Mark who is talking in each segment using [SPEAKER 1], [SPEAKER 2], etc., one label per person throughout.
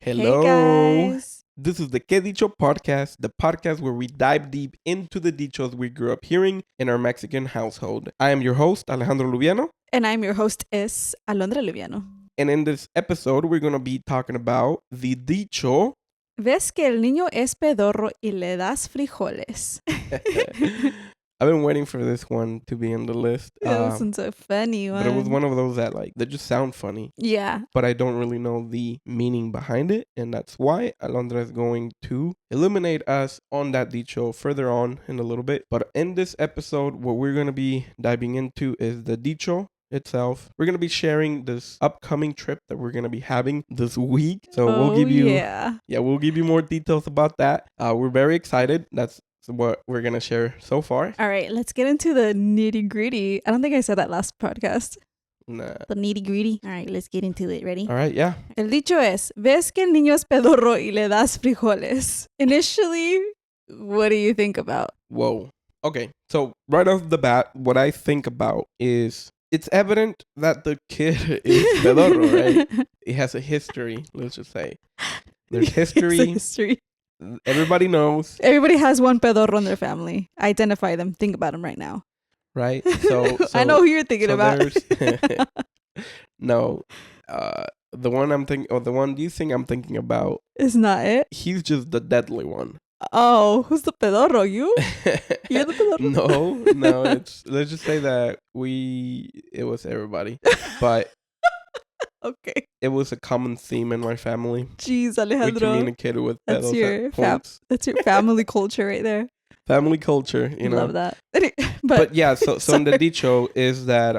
[SPEAKER 1] Hello.
[SPEAKER 2] Hey guys.
[SPEAKER 1] This is the KEDICHO Podcast, the podcast where we dive deep into the dichos we grew up hearing in our Mexican household. I am your host, Alejandro Lubiano.
[SPEAKER 2] And I'm your hostess, Alondra Lubiano.
[SPEAKER 1] And in this episode, we're going to be talking about the dicho.
[SPEAKER 2] ¿Ves que el niño es pedorro y le das frijoles?
[SPEAKER 1] I've been waiting for this one to be in the list.
[SPEAKER 2] That was a funny one.
[SPEAKER 1] But it was one of those that they just sound funny.
[SPEAKER 2] Yeah.
[SPEAKER 1] But I don't really know the meaning behind it. And that's why Alondra is going to illuminate us on that dicho further on in a little bit. But in this episode, what we're going to be diving into is the dicho itself. We're going to be sharing this upcoming trip that we're going to be having this week. So we'll give you we'll give you more details about that. We're very excited. That's what we're going to share so far.
[SPEAKER 2] All right, let's get into the nitty gritty. I don't think I said that last podcast.
[SPEAKER 1] Nah.
[SPEAKER 2] The nitty gritty. All right, let's get into it. Ready?
[SPEAKER 1] All right, yeah.
[SPEAKER 2] El dicho es, ¿ves que el niño es pedorro y le das frijoles? Initially, what do you think about?
[SPEAKER 1] Whoa. Okay, so right off the bat, what I think about is it's evident that the kid is pedorro, right? It has a history, let's just say. There's history. Everybody knows.
[SPEAKER 2] Everybody has one pedorro in their family. Identify them. Think about them right now.
[SPEAKER 1] Right? So
[SPEAKER 2] I know who you're thinking about.
[SPEAKER 1] No. The one I'm thinking, or the one you think I'm thinking about,
[SPEAKER 2] is not it.
[SPEAKER 1] He's just the deadly one.
[SPEAKER 2] Oh, who's the pedorro? You? You're the pedorro?
[SPEAKER 1] No. Let's just say that it was everybody, but.
[SPEAKER 2] Okay.
[SPEAKER 1] It was a common theme in my family.
[SPEAKER 2] Jeez, Alejandro.
[SPEAKER 1] We communicated with
[SPEAKER 2] that's your family culture right there.
[SPEAKER 1] Family culture, you know.
[SPEAKER 2] Love that.
[SPEAKER 1] But yeah, so in the dicho is that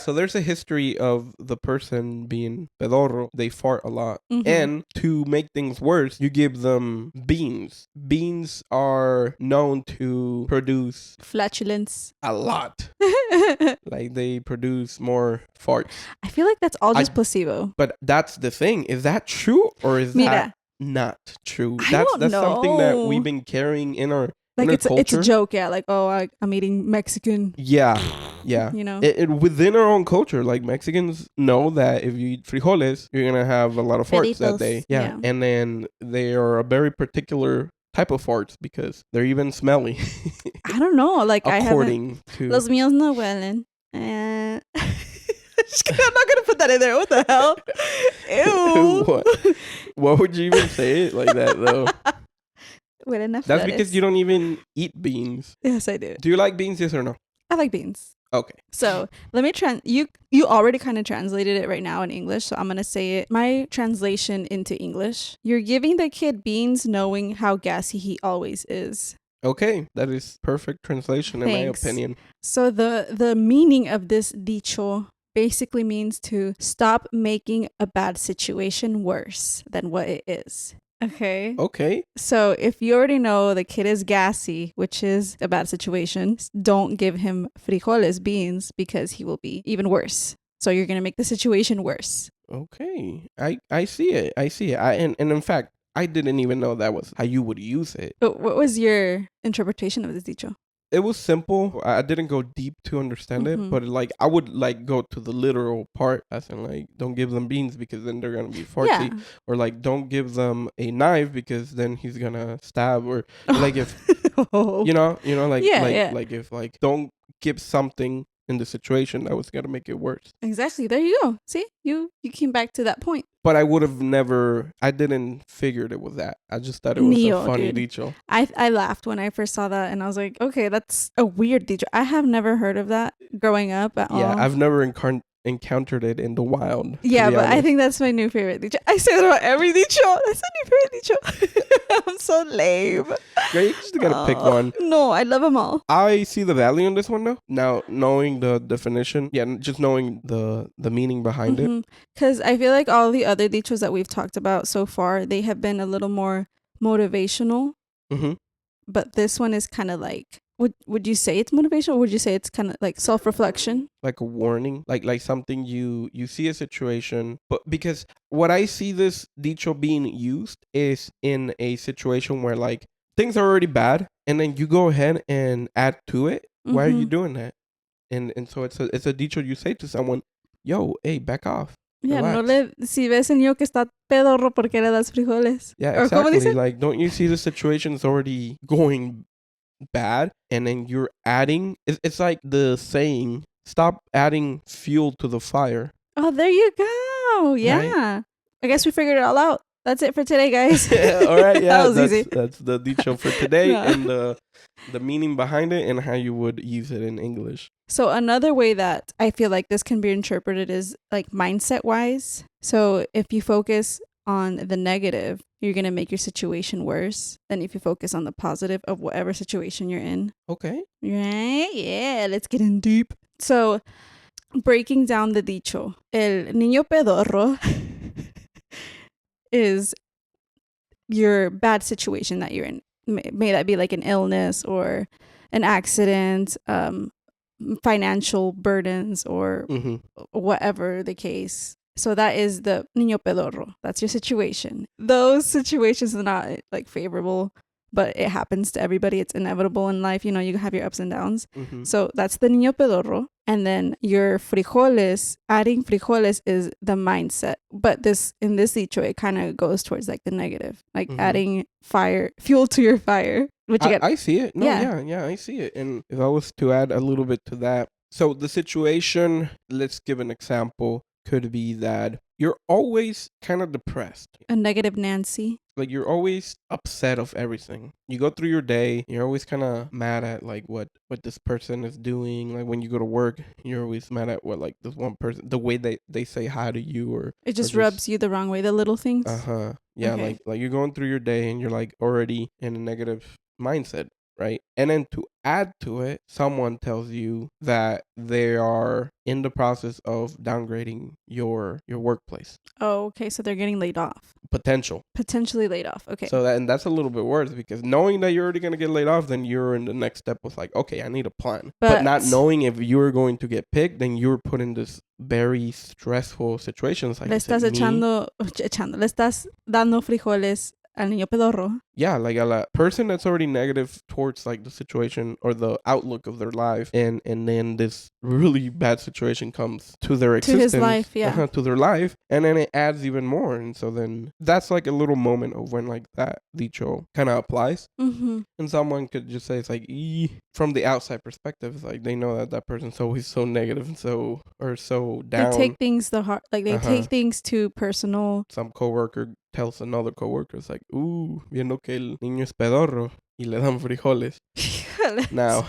[SPEAKER 1] so there's a history of the person being pedorro. They fart a lot. Mm-hmm. And to make things worse, you give them beans. Beans are known to produce
[SPEAKER 2] flatulence
[SPEAKER 1] a lot. Like they produce more farts.
[SPEAKER 2] I feel like that's all just placebo.
[SPEAKER 1] But that's the thing. Is that true or is that not true? That's
[SPEAKER 2] know.
[SPEAKER 1] Something that we've been carrying in our
[SPEAKER 2] it's
[SPEAKER 1] culture.
[SPEAKER 2] A joke, yeah. Like, I'm eating Mexican.
[SPEAKER 1] Yeah. You know, it within our own culture, like Mexicans know that if you eat frijoles, you're gonna have a lot of farts that day. Yeah, and then they are a very particular type of farts because they're even smelly.
[SPEAKER 2] I don't know. Like
[SPEAKER 1] according to
[SPEAKER 2] los míos no huelen. I'm not gonna put that in there. What the hell? Ew.
[SPEAKER 1] What would you even say it like that though? That's because you don't even eat beans.
[SPEAKER 2] Yes, I do.
[SPEAKER 1] Do you like beans? Yes or no?
[SPEAKER 2] I like beans.
[SPEAKER 1] Okay.
[SPEAKER 2] So let me you already kind of translated it right now in English. So I'm going to say it. My translation into English. You're giving the kid beans knowing how gassy he always is.
[SPEAKER 1] Okay. That is perfect translation in my opinion.
[SPEAKER 2] So the meaning of this dicho basically means to stop making a bad situation worse than what it is. Okay. So if you already know the kid is gassy, which is a bad situation, don't give him frijoles, beans, because he will be even worse. So you're going to make the situation worse.
[SPEAKER 1] Okay. I see it. And in fact, I didn't even know that was how you would use it.
[SPEAKER 2] But what was your interpretation of this dicho?
[SPEAKER 1] It was simple. I didn't go deep to understand it, but I would go to the literal part, as in don't give them beans because then they're gonna be fartsy, or don't give them a knife because then he's gonna stab, or if if don't give something in the situation that was gonna make it worse.
[SPEAKER 2] Exactly. There you go. See, you came back to that point.
[SPEAKER 1] But I didn't figure it was that. I just thought it was a funny dicho.
[SPEAKER 2] I laughed when I first saw that and I was like, okay, that's a weird dicho. I have never heard of that growing up at all.
[SPEAKER 1] Yeah, I've never encountered it in the wild.
[SPEAKER 2] Yeah, but I think that's my new favorite dicho. I say that about every dicho. That's my new favorite dicho. I'm so lame.
[SPEAKER 1] Yeah, you just gotta pick one.
[SPEAKER 2] No, I love them all.
[SPEAKER 1] I see the value in this one though. Now, knowing the definition, just knowing the meaning behind it.
[SPEAKER 2] Because I feel like all the other dichos that we've talked about so far, they have been a little more motivational. Mm-hmm. But this one is kind of like, would you say it's motivational, or would you say it's kind of like self-reflection? Like
[SPEAKER 1] a warning, like something you see a situation, but because what I see this dicho being used is in a situation where things are already bad, and then you go ahead and add to it. Mm-hmm. Why are you doing that? And so it's a dicho you say to someone, yo, hey, back off.
[SPEAKER 2] Yeah, si ves el niño que está pedorro, ¿por qué le das frijoles?
[SPEAKER 1] Yeah, exactly. Like, don't you see the situation's already going bad, and then you're adding? It's like the saying, "Stop adding fuel to the fire."
[SPEAKER 2] Oh, there you go. Yeah. Right? I guess we figured it all out. That's it for today, guys.
[SPEAKER 1] All right, yeah, that's the dicho for today, and the meaning behind it and how you would use it in English.
[SPEAKER 2] So another way that I feel like this can be interpreted is like mindset wise. So if you focus on the negative, you're going to make your situation worse than if you focus on the positive of whatever situation you're in.
[SPEAKER 1] Okay.
[SPEAKER 2] Right? Yeah, let's get in deep. So breaking down the dicho, el niño pedorro is your bad situation that you're in. May that be like an illness or an accident, financial burdens, or whatever the case. So that is the niño pedorro. That's your situation. Those situations are not like favorable, but it happens to everybody. It's inevitable in life. You know, you have your ups and downs. So that's the niño pedorro. And then your frijoles, adding frijoles is the mindset. But in this dicho, it kind of goes towards like the negative, like adding fuel to your fire.
[SPEAKER 1] I see it. No, yeah, I see it. And if I was to add a little bit to that, so the situation, let's give an example, could be that you're always kind of depressed.
[SPEAKER 2] A negative Nancy.
[SPEAKER 1] Like, you're always upset of everything. You go through your day, you're always kind of mad at like what this person is doing. Like, when you go to work, you're always mad at what like this one person, the way they say hi to you, or
[SPEAKER 2] it just rubs you the wrong way, the little things.
[SPEAKER 1] Yeah, okay. like you're going through your day and you're like already in a negative mindset, right? And then to add to it, someone tells you that they are in the process of downgrading your workplace.
[SPEAKER 2] Oh, okay. So they're getting laid off.
[SPEAKER 1] Potentially
[SPEAKER 2] laid off. Okay.
[SPEAKER 1] So that's a little bit worse, because knowing that you're already going to get laid off, then you're in the next step with like, okay, I need a plan. But not knowing if you're going to get picked, then you're put in this very stressful situations. Like,
[SPEAKER 2] le estás le estás dando frijoles al niño pedorro.
[SPEAKER 1] Yeah, like a person that's already negative towards like the situation or the outlook of their life, and then this really bad situation comes to their existence,
[SPEAKER 2] to his life, yeah,
[SPEAKER 1] to their life, and then it adds even more. And so then that's like a little moment of when like that dicho kind of applies, and someone could just say it's like, from the outside perspective, it's like they know that person's always so negative and so down.
[SPEAKER 2] They take things take things too personal.
[SPEAKER 1] Some coworker tells another coworker, it's like, viendo que el niño es pedorro y le dan frijoles. Now,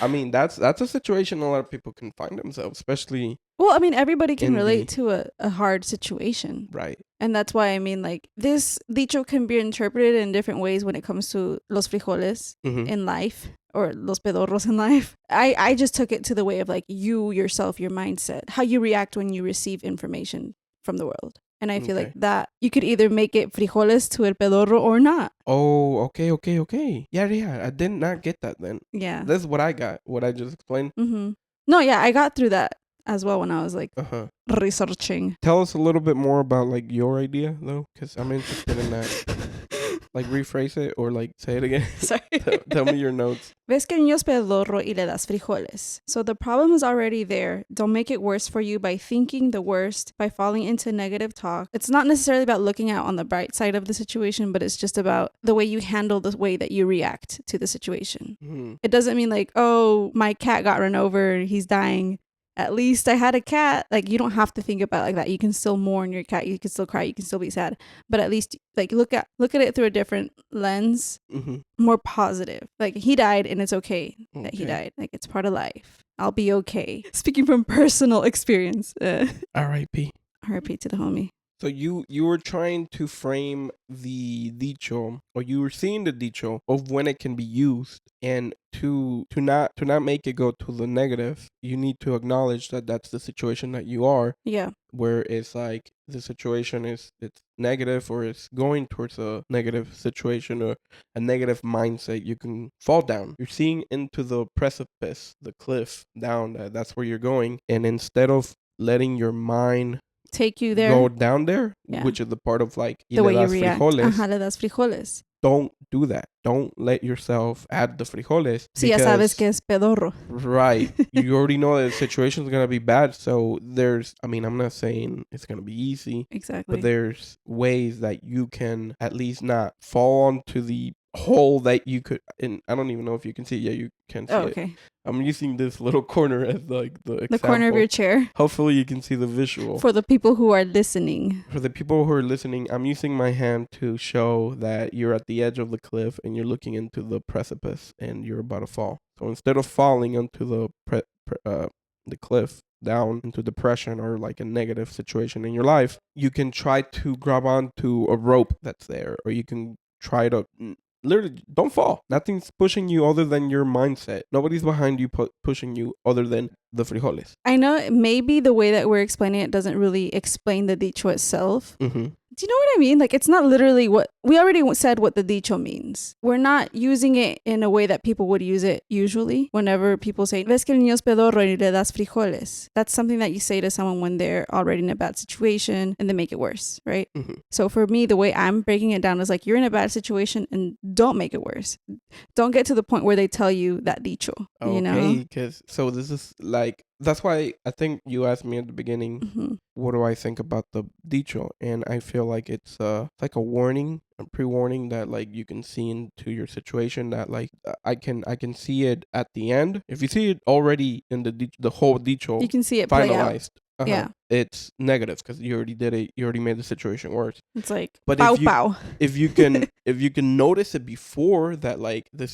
[SPEAKER 1] I mean, that's a situation a lot of people can find themselves, especially.
[SPEAKER 2] Well, I mean, everybody can relate to a hard situation.
[SPEAKER 1] Right.
[SPEAKER 2] And that's why, I mean, like, this dicho can be interpreted in different ways when it comes to los frijoles in life, or los pedorros in life. I just took it to the way of like you yourself, your mindset, how you react when you receive information from the world. And I feel like that you could either make it frijoles to el pedorro or not.
[SPEAKER 1] Oh, okay. Yeah. I did not get that then.
[SPEAKER 2] Yeah.
[SPEAKER 1] That's what I got, what I just explained.
[SPEAKER 2] No, yeah, I got through that as well when I was like researching.
[SPEAKER 1] Tell us a little bit more about like your idea though, because I'm interested in that. Like, rephrase it or like say it again.
[SPEAKER 2] Sorry.
[SPEAKER 1] Tell me your notes.
[SPEAKER 2] Ves que el niño es pedorro y le das frijoles. So the problem is already there. Don't make it worse for you by thinking the worst, by falling into negative talk. It's not necessarily about looking out on the bright side of the situation, but it's just about the way you handle the way that you react to the situation. It doesn't mean like, oh, my cat got run over, he's dying. At least I had a cat. Like, you don't have to think about it like that. You can still mourn your cat. You can still cry. You can still be sad. But at least like look at it through a different lens, more positive. Like, he died and it's okay that he died. Like, it's part of life. I'll be okay. Speaking from personal experience.
[SPEAKER 1] R.I.P.
[SPEAKER 2] R.I.P. to the homie.
[SPEAKER 1] So you were trying to frame the dicho, or you were seeing the dicho of when it can be used, and to not make it go to the negative, you need to acknowledge that that's the situation that you are.
[SPEAKER 2] Yeah.
[SPEAKER 1] Where it's like the situation it's negative, or it's going towards a negative situation or a negative mindset, you can fall down. You're seeing into the precipice, the cliff down. That's where you're going, and instead of letting your mind
[SPEAKER 2] take you there,
[SPEAKER 1] go down there, which is the part of like
[SPEAKER 2] the way you react.
[SPEAKER 1] Frijoles.
[SPEAKER 2] Le das frijoles.
[SPEAKER 1] Don't do that. Don't let yourself add the frijoles.
[SPEAKER 2] Si ya sabes que es pedorro.
[SPEAKER 1] Right. You already know that the situation is going to be bad. So I'm not saying it's going to be easy.
[SPEAKER 2] Exactly.
[SPEAKER 1] But there's ways that you can at least not fall onto the hole that you could, and I don't even know if you can see it. Yeah, you can see it. I'm using this little corner as like the example.
[SPEAKER 2] The corner of your chair.
[SPEAKER 1] Hopefully you can see the visual.
[SPEAKER 2] For the people who are listening.
[SPEAKER 1] For the people who are listening, I'm using my hand to show that you're at the edge of the cliff and you're looking into the precipice and you're about to fall. So instead of falling onto the cliff down into depression or like a negative situation in your life, you can try to grab onto a rope that's there, or you can try to literally don't fall. Nothing's pushing you other than your mindset. Nobody's behind you pushing you other than the frijoles.
[SPEAKER 2] I know maybe the way that we're explaining it doesn't really explain the dicho itself.
[SPEAKER 1] Mm-hmm.
[SPEAKER 2] Do you know what I mean? Like, it's not literally what we already said what the dicho means. We're not using it in a way that people would use it usually. Whenever people say, ves que el niño es pedorro y le das frijoles. That's something that you say to someone when they're already in a bad situation and they make it worse, right?
[SPEAKER 1] Mm-hmm.
[SPEAKER 2] So for me, the way I'm breaking it down is like, you're in a bad situation and don't make it worse. Don't get to the point where they tell you that dicho, you know?
[SPEAKER 1] Okay, because so this is like, that's why I think you asked me at the beginning, what do I think about the dicho? And I feel like it's like a warning, a pre-warning that like you can see into your situation, that like I can see it at the end. If you see it already in the whole dicho,
[SPEAKER 2] you can see it finalized.
[SPEAKER 1] Play out. Yeah, it's negative because you already did it. You already made the situation worse.
[SPEAKER 2] It's like,
[SPEAKER 1] but
[SPEAKER 2] pow.
[SPEAKER 1] If you can notice it before that, like the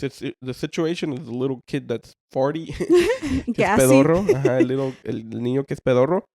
[SPEAKER 1] situation is a little kid that's 40, pedorro, el niño que es pedorro,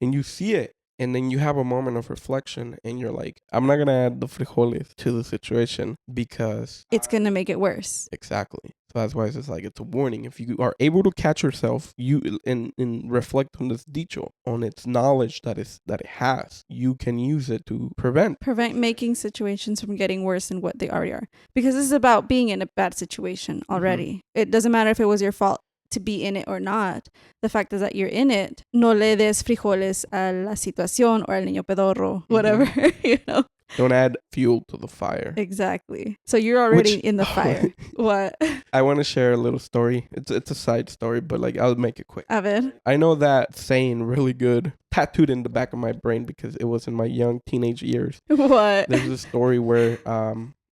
[SPEAKER 1] and you see it, and then you have a moment of reflection, and you're like, I'm not gonna add the frijoles to the situation because
[SPEAKER 2] it's gonna make it worse.
[SPEAKER 1] Exactly. So that's why it's just like, it's a warning. If you are able to catch yourself, you and reflect on this dicho, on its knowledge that it has, you can use it to prevent
[SPEAKER 2] making situations from getting worse than what they already are. Because this is about being in a bad situation already. Mm-hmm. It doesn't matter if it was your fault to be in it or not. The fact is that you're in it. No le des frijoles a la situación or al niño pedorro, whatever, you know.
[SPEAKER 1] Don't add fuel to the fire.
[SPEAKER 2] Exactly. So you're already in the fire. What?
[SPEAKER 1] I want to share a little story. It's a side story, but like I'll make it quick.
[SPEAKER 2] A ver.
[SPEAKER 1] I know that saying really good, tattooed in the back of my brain because it was in my young teenage years.
[SPEAKER 2] What?
[SPEAKER 1] There's a story where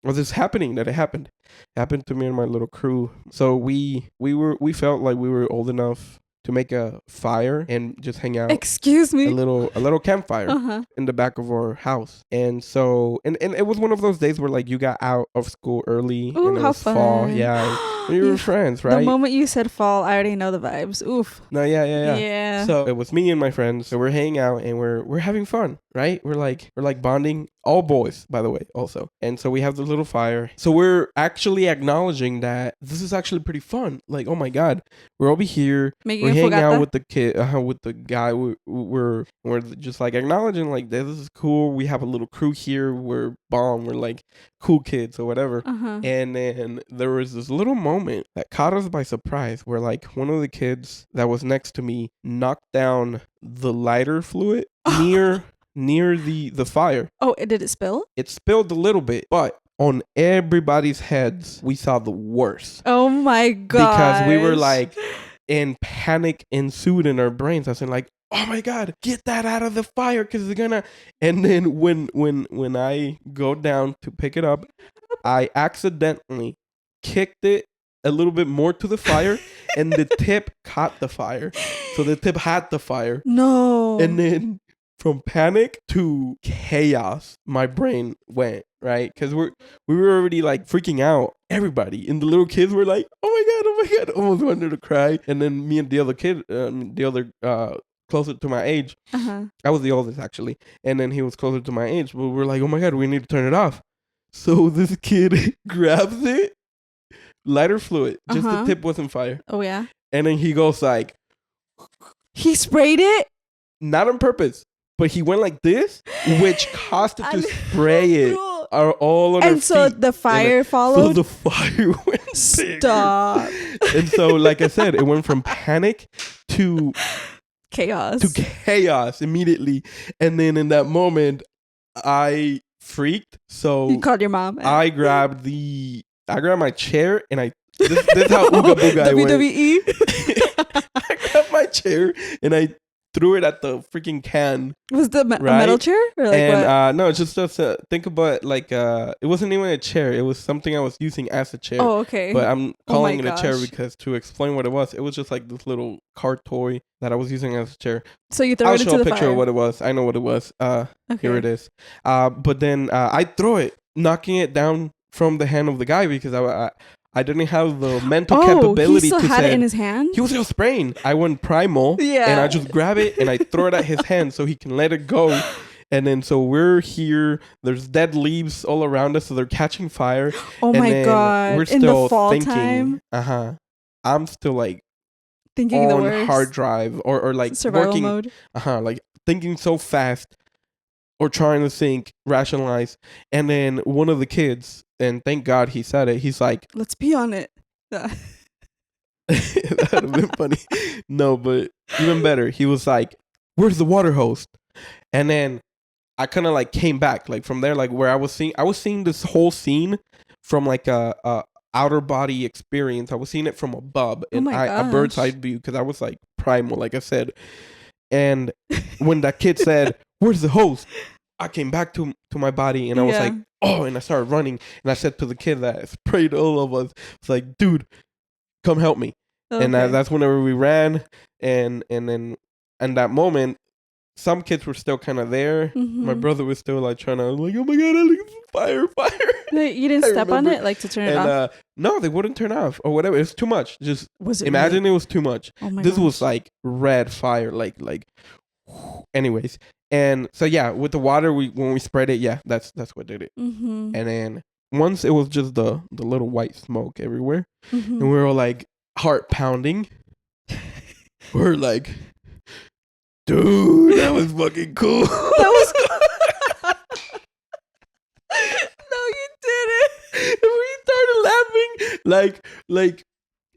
[SPEAKER 1] this happened to me and my little crew. So we felt like we were old enough to make a fire and just hang out.
[SPEAKER 2] Excuse me.
[SPEAKER 1] A little campfire in the back of our house. And so and it was one of those days where like you got out of school early.
[SPEAKER 2] Ooh,
[SPEAKER 1] and it
[SPEAKER 2] how
[SPEAKER 1] was
[SPEAKER 2] fun.
[SPEAKER 1] Fall. Yeah. We were friends, right?
[SPEAKER 2] The moment you said fall, I already know the vibes. Oof.
[SPEAKER 1] No, yeah. So it was me and my friends. So we're hanging out and we're having fun, right? We're like bonding. All boys, by the way, also. And so we have the little fire. So we're actually acknowledging that this is actually pretty fun. Like, oh my God, we're over here. We're hanging out with the kid, with the guy. We're just like acknowledging like this is cool. We have a little crew here. We're bomb. We're like cool kids or whatever. And then there was this little moment that caught us by surprise where like one of the kids that was next to me knocked down the lighter fluid near the fire.
[SPEAKER 2] Oh, did it spill?
[SPEAKER 1] It spilled a little bit, but on everybody's heads, we saw the worst.
[SPEAKER 2] Oh my God.
[SPEAKER 1] Because we were like, and panic ensued in our brains. I was like, oh my God, get that out of the fire because it's gonna. And then when I go down to pick it up, I accidentally kicked it a little bit more to the fire and the tip caught the fire. So the tip had the fire.
[SPEAKER 2] No.
[SPEAKER 1] And then from panic to chaos, my brain went, right? Because we were already like freaking out. Everybody and the little kids were like, oh my God, almost wanted to cry. And then me and the other kid, closer to my age, I was the oldest actually. And then he was closer to my age. But we were like, oh my God, we need to turn it off. So this kid grabs it, lighter fluid, just the tip wasn't fire.
[SPEAKER 2] Oh yeah.
[SPEAKER 1] And then he goes like,
[SPEAKER 2] he sprayed it?
[SPEAKER 1] Not on purpose. But he went like this, which caused it to spray it all on our feet.
[SPEAKER 2] And so the fire followed?
[SPEAKER 1] So the fire went
[SPEAKER 2] Stop.
[SPEAKER 1] And so, like I said, it went from panic to
[SPEAKER 2] chaos.
[SPEAKER 1] To chaos immediately. And then in that moment, I freaked. So
[SPEAKER 2] you called your mom.
[SPEAKER 1] I grabbed my chair and this is how Ooga Booga I went.
[SPEAKER 2] WWE.
[SPEAKER 1] I grabbed my chair and I threw it at the freaking can.
[SPEAKER 2] Was the a metal chair or like
[SPEAKER 1] and,
[SPEAKER 2] what?
[SPEAKER 1] No, just think about like it wasn't even a chair. It was something I was using as a chair.
[SPEAKER 2] Oh, okay.
[SPEAKER 1] But I'm calling it a chair because to explain what it was just like this little car toy that I was using as a chair.
[SPEAKER 2] So you throw it into the fire.
[SPEAKER 1] I'll show a picture of what it was. I know what it was.
[SPEAKER 2] Okay.
[SPEAKER 1] Here it is. But then I throw it, knocking it down from the hand of the guy because I didn't have the mental capability
[SPEAKER 2] he still had it in his hand?
[SPEAKER 1] He was still spraying. I went primal.
[SPEAKER 2] Yeah.
[SPEAKER 1] And I just grab it and I throw it at his hand so he can let it go. And then so we're here. There's dead leaves all around us, so they're catching fire.
[SPEAKER 2] Oh
[SPEAKER 1] and
[SPEAKER 2] my god!
[SPEAKER 1] We're still
[SPEAKER 2] in the fall
[SPEAKER 1] thinking.
[SPEAKER 2] time.
[SPEAKER 1] I'm still like
[SPEAKER 2] thinking
[SPEAKER 1] on
[SPEAKER 2] the worst.
[SPEAKER 1] hard drive or like
[SPEAKER 2] survival
[SPEAKER 1] working,
[SPEAKER 2] mode.
[SPEAKER 1] Like thinking so fast or trying to think, rationalize. And then one of the kids, and thank God he said it. He's like,
[SPEAKER 2] "Let's be on it."
[SPEAKER 1] That would have been funny. No, but even better, he was like, "Where's the water hose?" And then I kind of like came back, like from there, like where I was seeing this whole scene from like a outer body experience. I was seeing it from above, and a bird's eye view because I was like primal, like I said. And when that kid said, "Where's the hose?" I came back to my body, and I was like, "Oh!" And I started running, and I said to the kid that sprayed all of us, "It's like, dude, come help me." Okay. And that's whenever we ran, and then in that moment, some kids were still kind of there. Mm-hmm. My brother was still like trying to like, "Oh my god, Alex, fire!"
[SPEAKER 2] You didn't step on it like to turn it off?
[SPEAKER 1] No, they wouldn't turn off or whatever. It was too much. Just imagine it was too much.
[SPEAKER 2] Oh my
[SPEAKER 1] this
[SPEAKER 2] gosh.
[SPEAKER 1] was like red fire, like. Anyways, and so yeah, with the water, when we spread it, that's what did it. Mm-hmm. And then once it was just the little white smoke everywhere, mm-hmm. and we were all like heart pounding. We're like, dude, that was fucking cool.
[SPEAKER 2] That was cool. No, you didn't.
[SPEAKER 1] And we started laughing like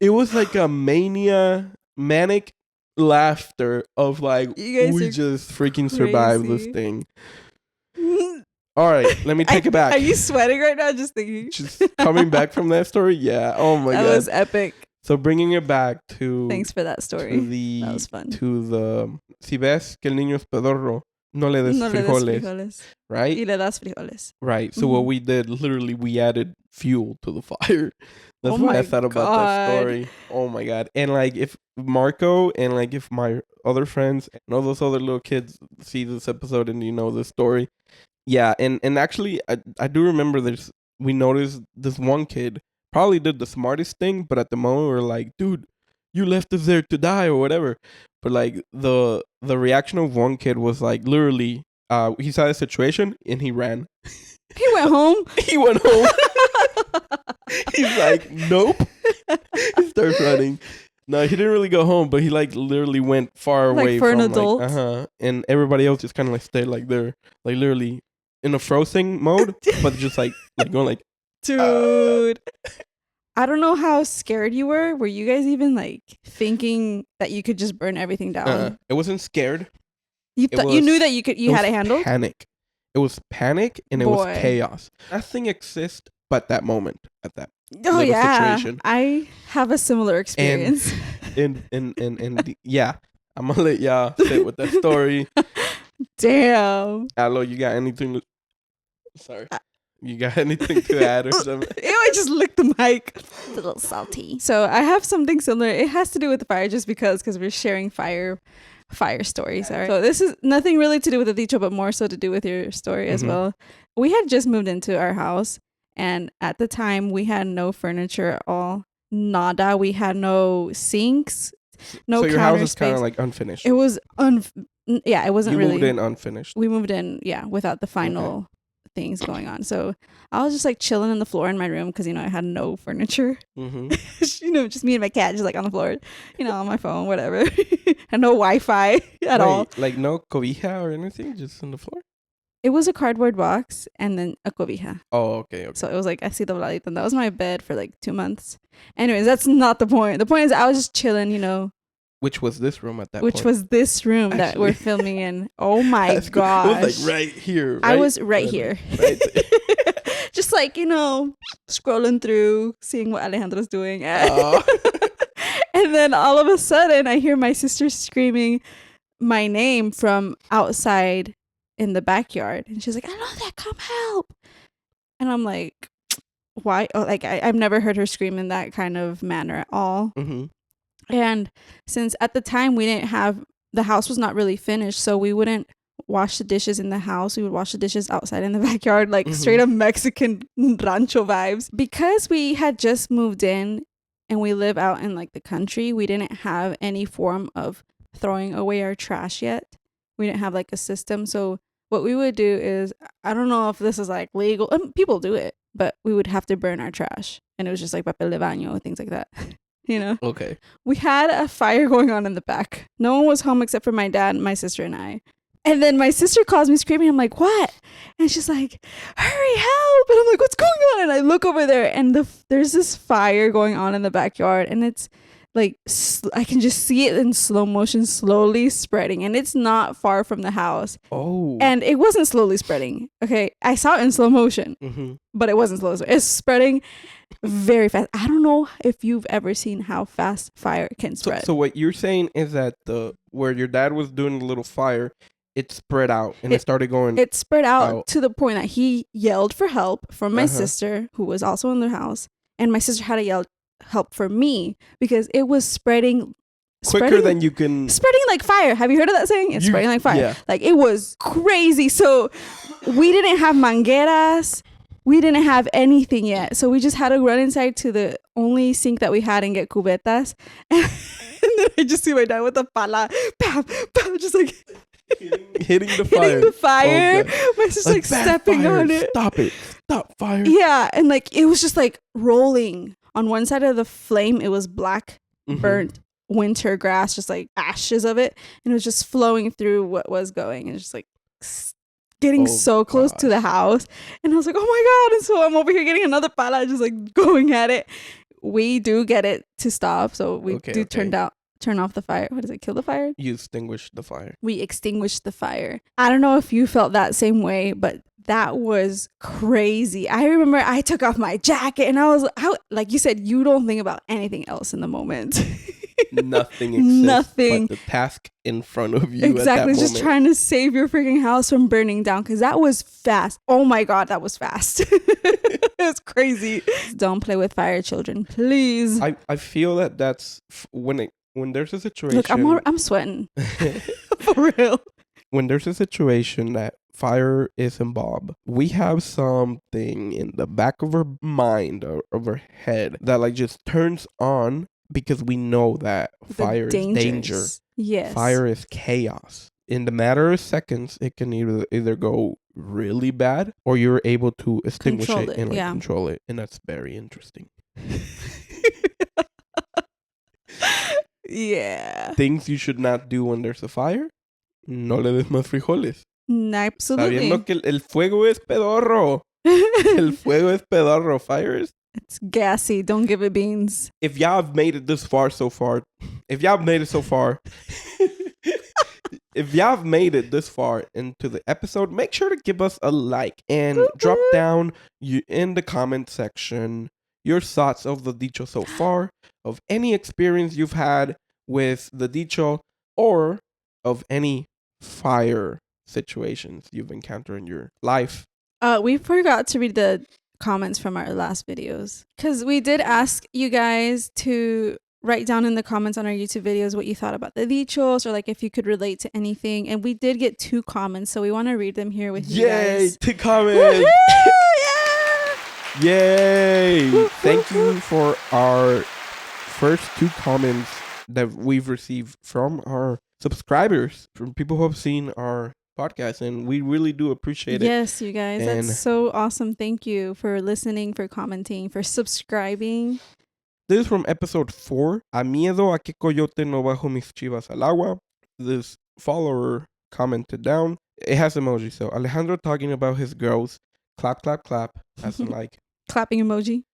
[SPEAKER 1] it was like a manic laughter of like we just freaking survived this thing. All right, let me take it back.
[SPEAKER 2] Are you sweating right now just thinking?
[SPEAKER 1] Just coming back from that story? Yeah. Oh my god.
[SPEAKER 2] That was epic.
[SPEAKER 1] So bringing it back to...
[SPEAKER 2] Thanks for that story. That was fun.
[SPEAKER 1] To the... Si ves que el niño es pedorro, no le des frijoles. Right?
[SPEAKER 2] Y le das frijoles.
[SPEAKER 1] Right. So what we did, literally, we added fuel to the fire. That's what I thought about that story. Oh my god. And like if Marco and like if my other friends and all those other little kids see this episode and you know this story. Yeah. And actually I do remember we noticed this one kid probably did the smartest thing, but at the moment we were like, dude, you left us there to die or whatever. But like the reaction of one kid was like literally he saw the situation and he ran.
[SPEAKER 2] He went home.
[SPEAKER 1] He went home. He's like, nope. He starts running. No, he didn't really go home, but he like literally went far away
[SPEAKER 2] for
[SPEAKER 1] from
[SPEAKER 2] an adult.
[SPEAKER 1] Like, and everybody else just kind of like stayed like they're like literally in a frozen mode, but just like going like,
[SPEAKER 2] dude. I don't know how scared you were. Were you guys even like thinking that you could just burn everything down?
[SPEAKER 1] It wasn't scared.
[SPEAKER 2] You knew that you had it handled?
[SPEAKER 1] Panic. It was panic and it was chaos. Nothing exists but that moment at that situation.
[SPEAKER 2] I have a similar experience.
[SPEAKER 1] And yeah, I'm gonna let y'all sit with that story.
[SPEAKER 2] Damn.
[SPEAKER 1] Alo, you got anything? Sorry. You got anything to add or something?
[SPEAKER 2] Ew, I just licked the mic. It's a little salty. So I have something similar. It has to do with the fire just because we're sharing fire stories. All right. So this is nothing really to do with the dicho, but more so to do with your story as well. We had just moved into our house, and at the time we had no furniture at all. Nada. We had no sinks, no counter space. So your house is
[SPEAKER 1] kind of like unfinished.
[SPEAKER 2] It was yeah, it wasn't really.
[SPEAKER 1] You moved in unfinished.
[SPEAKER 2] We moved in, without the final things going on. So I was just like chilling on the floor in my room because I had no furniture. Just me and my cat just like on the floor, on my phone, whatever. And no Wi-Fi at all.
[SPEAKER 1] Like no cobija or anything, just on the floor?
[SPEAKER 2] It was a cardboard box and then a cobija.
[SPEAKER 1] Oh, okay.
[SPEAKER 2] So it was like así dobladito, and that was my bed for like 2 months. Anyways, that's not the point. The point is I was just chilling,
[SPEAKER 1] Which was this room at that
[SPEAKER 2] point.
[SPEAKER 1] Which
[SPEAKER 2] was this room that we're filming in. Oh my gosh.
[SPEAKER 1] It was like right here. Right?
[SPEAKER 2] I was right here. Right just like, scrolling through, seeing what Alejandro's doing. And then all of a sudden, I hear my sister screaming my name from outside in the backyard. And she's like, Alondra, come help. And I'm like, why? Oh, like, I've never heard her scream in that kind of manner at all. Mm-hmm. And since at the time the house was not really finished, so we wouldn't wash the dishes in the house. We would wash the dishes outside in the backyard, like straight up Mexican rancho vibes. Because we had just moved in and we live out in like the country, we didn't have any form of throwing away our trash yet. We didn't have like a system. So what we would do is, I don't know if this is like legal. People do it, but we would have to burn our trash. And it was just like papel de baño, things like that. Okay. We had a fire going on in the back. No one was home except for my dad, my sister, and I. And then my sister calls me screaming. I'm like, what? And she's like, hurry, help. And I'm like, what's going on? And I look over there and there's this fire going on in the backyard. And it's like, I can just see it in slow motion, slowly spreading. And it's not far from the house. Oh. And it wasn't slowly spreading. Okay. I saw it in slow motion, but it wasn't slow. It's spreading very fast. I don't know if you've ever seen how fast fire can spread.
[SPEAKER 1] So what you're saying is that where your dad was doing the little fire, it spread out and it started going.
[SPEAKER 2] It spread out to the point that he yelled for help from my sister, who was also in the house, and my sister had to yell help for me because it was spreading
[SPEAKER 1] quicker than you can.
[SPEAKER 2] Spreading like fire. Have you heard of that saying? It's spreading like fire. Yeah. Like it was crazy. So we didn't have mangueras. We didn't have anything yet. So we just had to run inside to the only sink that we had and get cubetas. And then I just see my dad with a pala, bam, bam, just like
[SPEAKER 1] hitting the fire.
[SPEAKER 2] Oh, my sister's like stepping
[SPEAKER 1] fire.
[SPEAKER 2] On it.
[SPEAKER 1] Stop it. Stop fire.
[SPEAKER 2] Yeah. And like it was just like rolling. On one side of the flame, it was black, burnt winter grass, just like ashes of it. And it was just flowing through what was going. And just like getting so close to the house. And I was like, oh my God. And so I'm over here getting another pala, just like going at it. We do get it to stop. So we turn off the fire. What is it? Kill the fire?
[SPEAKER 1] You extinguish the fire.
[SPEAKER 2] We extinguished the fire. I don't know if you felt that same way, but that was crazy. I remember I took off my jacket and I was like you said, you don't think about anything else in the moment.
[SPEAKER 1] Nothing exists but the task in front of you.
[SPEAKER 2] Exactly. Just trying to save your freaking house from burning down because that was fast. Oh my God, that was fast. It was crazy. Don't play with fire, children, please.
[SPEAKER 1] I feel that's when there's a situation.
[SPEAKER 2] Look, I'm sweating. For real.
[SPEAKER 1] When there's a situation that fire is involved, we have something in the back of our mind or of our head that like just turns on because we know that fire is danger.
[SPEAKER 2] Yes.
[SPEAKER 1] Fire is chaos. In the matter of seconds, it can either go really bad or you're able to extinguish it and control it. And that's very interesting.
[SPEAKER 2] Yeah.
[SPEAKER 1] Things you should not do when there's a fire. No le des más frijoles.
[SPEAKER 2] Absolutely.
[SPEAKER 1] Sabiendo que el fuego es pedorro. El fuego es pedorro. Fire is...
[SPEAKER 2] It's gassy. Don't give it beans.
[SPEAKER 1] If y'all have made it this far so far, if y'all have made it so far, if y'all have made it this far into the episode, make sure to give us a like and drop down in the comment section your thoughts of the dicho so far, of any experience you've had with the dicho, or of any fire situations you've encountered in your life.
[SPEAKER 2] We forgot to read the comments from our last videos because we did ask you guys to write down in the comments on our YouTube videos what you thought about the dichos or like if you could relate to anything, and we did get 2 comments, so we want to read them here with you guys.
[SPEAKER 1] Yay, 2 comments. Yay! Thank you for our first 2 comments that we've received from our subscribers, from people who have seen our podcast, and we really do appreciate it.
[SPEAKER 2] Yes, you guys, that's so awesome. Thank you for listening, for commenting, for subscribing.
[SPEAKER 1] This is from episode 4. A miedo a que coyote no bajo mis chivas al agua. This follower commented down. It has emoji. So Alejandro talking about his girls. Clap, clap, clap. As in like
[SPEAKER 2] clapping emoji.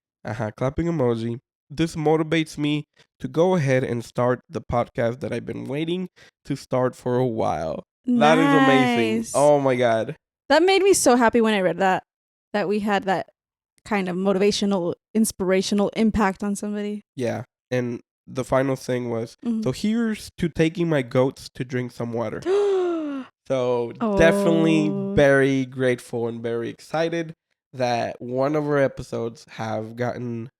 [SPEAKER 1] Clapping emoji. this motivates me to go ahead and start the podcast that I've been waiting to start for a while.
[SPEAKER 2] Nice.
[SPEAKER 1] That is amazing. Oh my God.
[SPEAKER 2] That made me so happy when I read that we had that kind of motivational, inspirational impact on somebody.
[SPEAKER 1] Yeah. And the final thing was, so here's to taking my goats to drink some water. So definitely very grateful and very excited that one of our episodes have gotten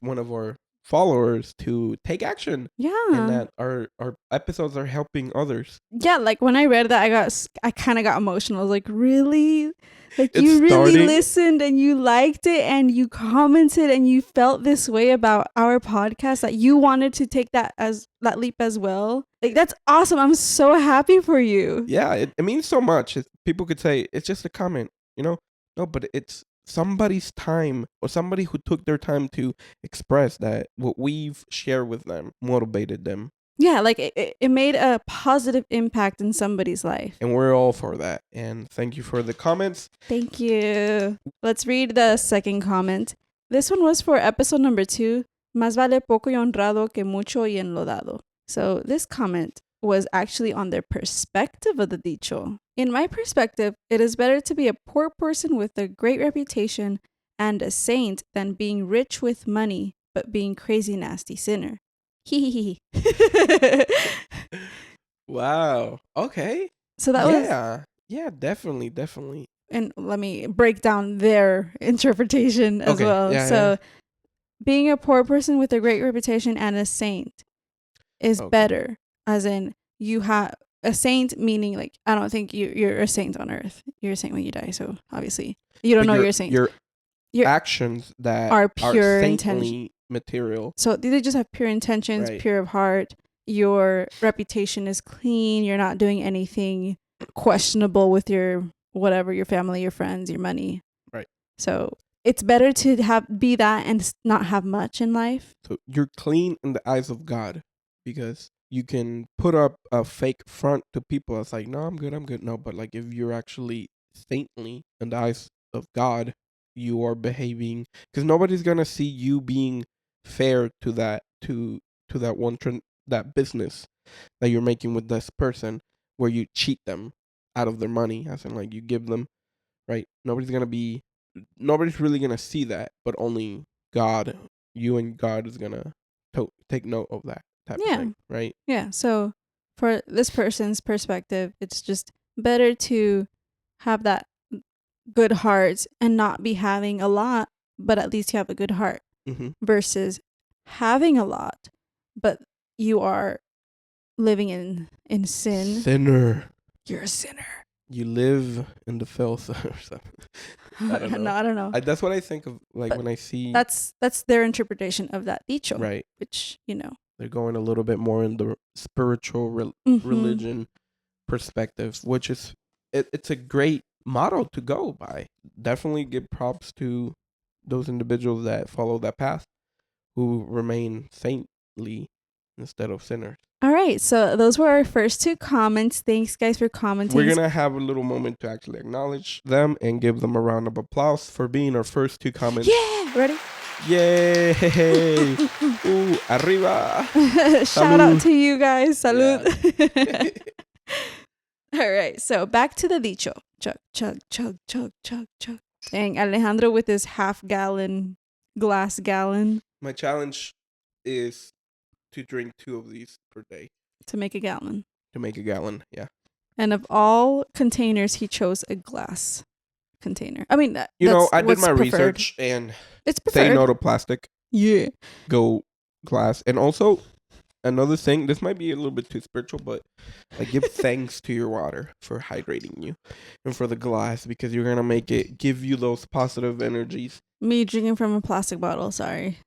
[SPEAKER 1] one of our followers to take action.
[SPEAKER 2] Yeah.
[SPEAKER 1] And that our episodes are helping others.
[SPEAKER 2] Yeah, like when I read that, I kind of got emotional. I was like, really? Like you really listened and you liked it and you commented and you felt this way about our podcast, that you wanted to take that leap as well. Like, that's awesome. I'm so happy for you.
[SPEAKER 1] Yeah, it means so much. People could say it's just a comment, No, but it's somebody's time, or somebody who took their time to express that what we've shared with them motivated them.
[SPEAKER 2] Yeah, like it made a positive impact in somebody's life.
[SPEAKER 1] And we're all for that. And thank you for the comments.
[SPEAKER 2] Thank you. Let's read the second comment. This one was for episode number 2. Más vale poco y honrado que mucho y enlodado. So this comment was actually on their perspective of the dicho. In my perspective, it is better to be a poor person with a great reputation and a saint than being rich with money, but being crazy nasty sinner.
[SPEAKER 1] Wow. Okay.
[SPEAKER 2] So that was...
[SPEAKER 1] Yeah, definitely.
[SPEAKER 2] And let me break down their interpretation as well. So being a poor person with a great reputation and a saint is better. As in, you have a saint, meaning like, I don't think you're a saint on earth. You're a saint when you die. So obviously you don't know you're a saint. Your
[SPEAKER 1] actions that
[SPEAKER 2] are pure
[SPEAKER 1] intention material.
[SPEAKER 2] So they just have pure intentions, pure of heart. Your reputation is clean. You're not doing anything questionable with your whatever, your family, your friends, your money.
[SPEAKER 1] Right.
[SPEAKER 2] So it's better to be that and not have much in life.
[SPEAKER 1] So you're clean in the eyes of God, because you can put up a fake front to people. It's like, no, I'm good. No, but like if you're actually saintly in the eyes of God, you are behaving, because nobody's gonna see you being fair to that that business that you're making with this person, where you cheat them out of their money, as in like you give them, right? Nobody's really gonna see that, but only God. You and God is gonna take note of that type of thing, right?
[SPEAKER 2] Yeah. So for this person's perspective, it's just better to have that good heart and not be having a lot, but at least you have a good heart, versus having a lot, but you are living in sin.
[SPEAKER 1] Sinner.
[SPEAKER 2] You're a sinner.
[SPEAKER 1] You live in the filth or something. I
[SPEAKER 2] don't know.
[SPEAKER 1] That's what I think of, like, but when I see...
[SPEAKER 2] That's their interpretation of that dicho.
[SPEAKER 1] Right.
[SPEAKER 2] Which,
[SPEAKER 1] they're going a little bit more in the spiritual religion perspective, which is... It's a great motto to go by. Definitely give props to those individuals that follow that path, who remain saintly instead of sinners.
[SPEAKER 2] All right, so those were our first 2 comments. Thanks, guys, for commenting.
[SPEAKER 1] We're gonna have a little moment to actually acknowledge them and give them a round of applause for being our first 2 comments.
[SPEAKER 2] Yeah, ready?
[SPEAKER 1] Yay! Ooh, arriba!
[SPEAKER 2] Shout out to you guys. Salud. Yeah. All right, so back to the dicho. Chug, chug, chug, chug, chug, chug. Dang, Alejandro with his glass gallon.
[SPEAKER 1] My challenge is to drink 2 of these per day.
[SPEAKER 2] To make a gallon.
[SPEAKER 1] Yeah.
[SPEAKER 2] And of all containers, he chose a glass container. I mean,
[SPEAKER 1] I did my research, and
[SPEAKER 2] it's preferred.
[SPEAKER 1] Say no to plastic.
[SPEAKER 2] Yeah.
[SPEAKER 1] Go glass. And also, another thing, this might be a little bit too spiritual, but like, give thanks to your water for hydrating you, and for the glass, because you're going to make it give you those positive energies.
[SPEAKER 2] Me drinking from a plastic bottle, sorry.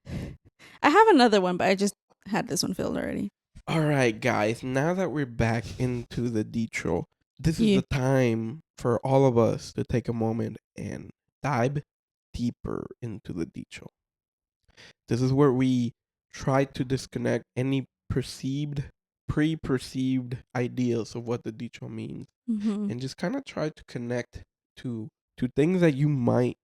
[SPEAKER 2] I have another one, but I just had this one filled already.
[SPEAKER 1] All right, guys, now that we're back into the dicho, this is the time for all of us to take a moment and dive deeper into the dicho. This is where we try to disconnect any pre-perceived ideas of what the dicho means, and just kind of try to connect to things that you might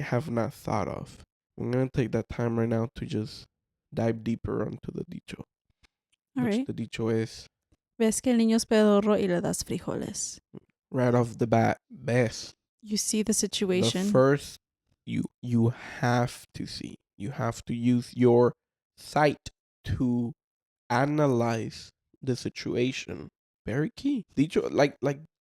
[SPEAKER 1] have not thought of. We're going to take that time right now to just dive deeper onto the dicho.
[SPEAKER 2] All
[SPEAKER 1] which
[SPEAKER 2] right.
[SPEAKER 1] the dicho is.
[SPEAKER 2] Ves que el niño es pedorro y le das frijoles.
[SPEAKER 1] Right off the bat, ves.
[SPEAKER 2] You see the situation.
[SPEAKER 1] The first, you have to see. You have to use your sight to analyze the situation. Very key. Dicho, like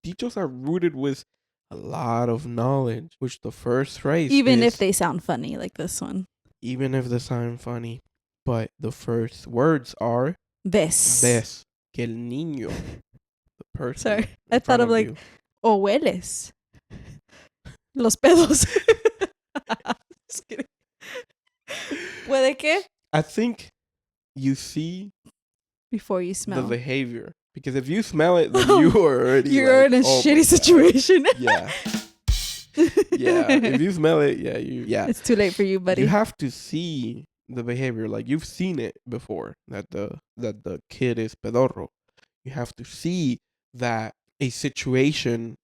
[SPEAKER 1] dichos are rooted with a lot of knowledge, which the first phrase
[SPEAKER 2] even
[SPEAKER 1] is,
[SPEAKER 2] if they sound funny like this one.
[SPEAKER 1] even if they sound funny, but the first words are
[SPEAKER 2] Ves.
[SPEAKER 1] que el niño, the person.
[SPEAKER 2] Sorry, I thought of like, o hueles. Los pedos. Just kidding. ¿Puede que?
[SPEAKER 1] I think you see
[SPEAKER 2] Before you smell.
[SPEAKER 1] the behavior. Because if you smell it, then you are already
[SPEAKER 2] You're in a shitty situation.
[SPEAKER 1] Yeah. Yeah. If you smell it, yeah.
[SPEAKER 2] It's too late for you, buddy.
[SPEAKER 1] You have to see the behavior. Like you've seen it before that the kid is pedorro. You have to see that a situation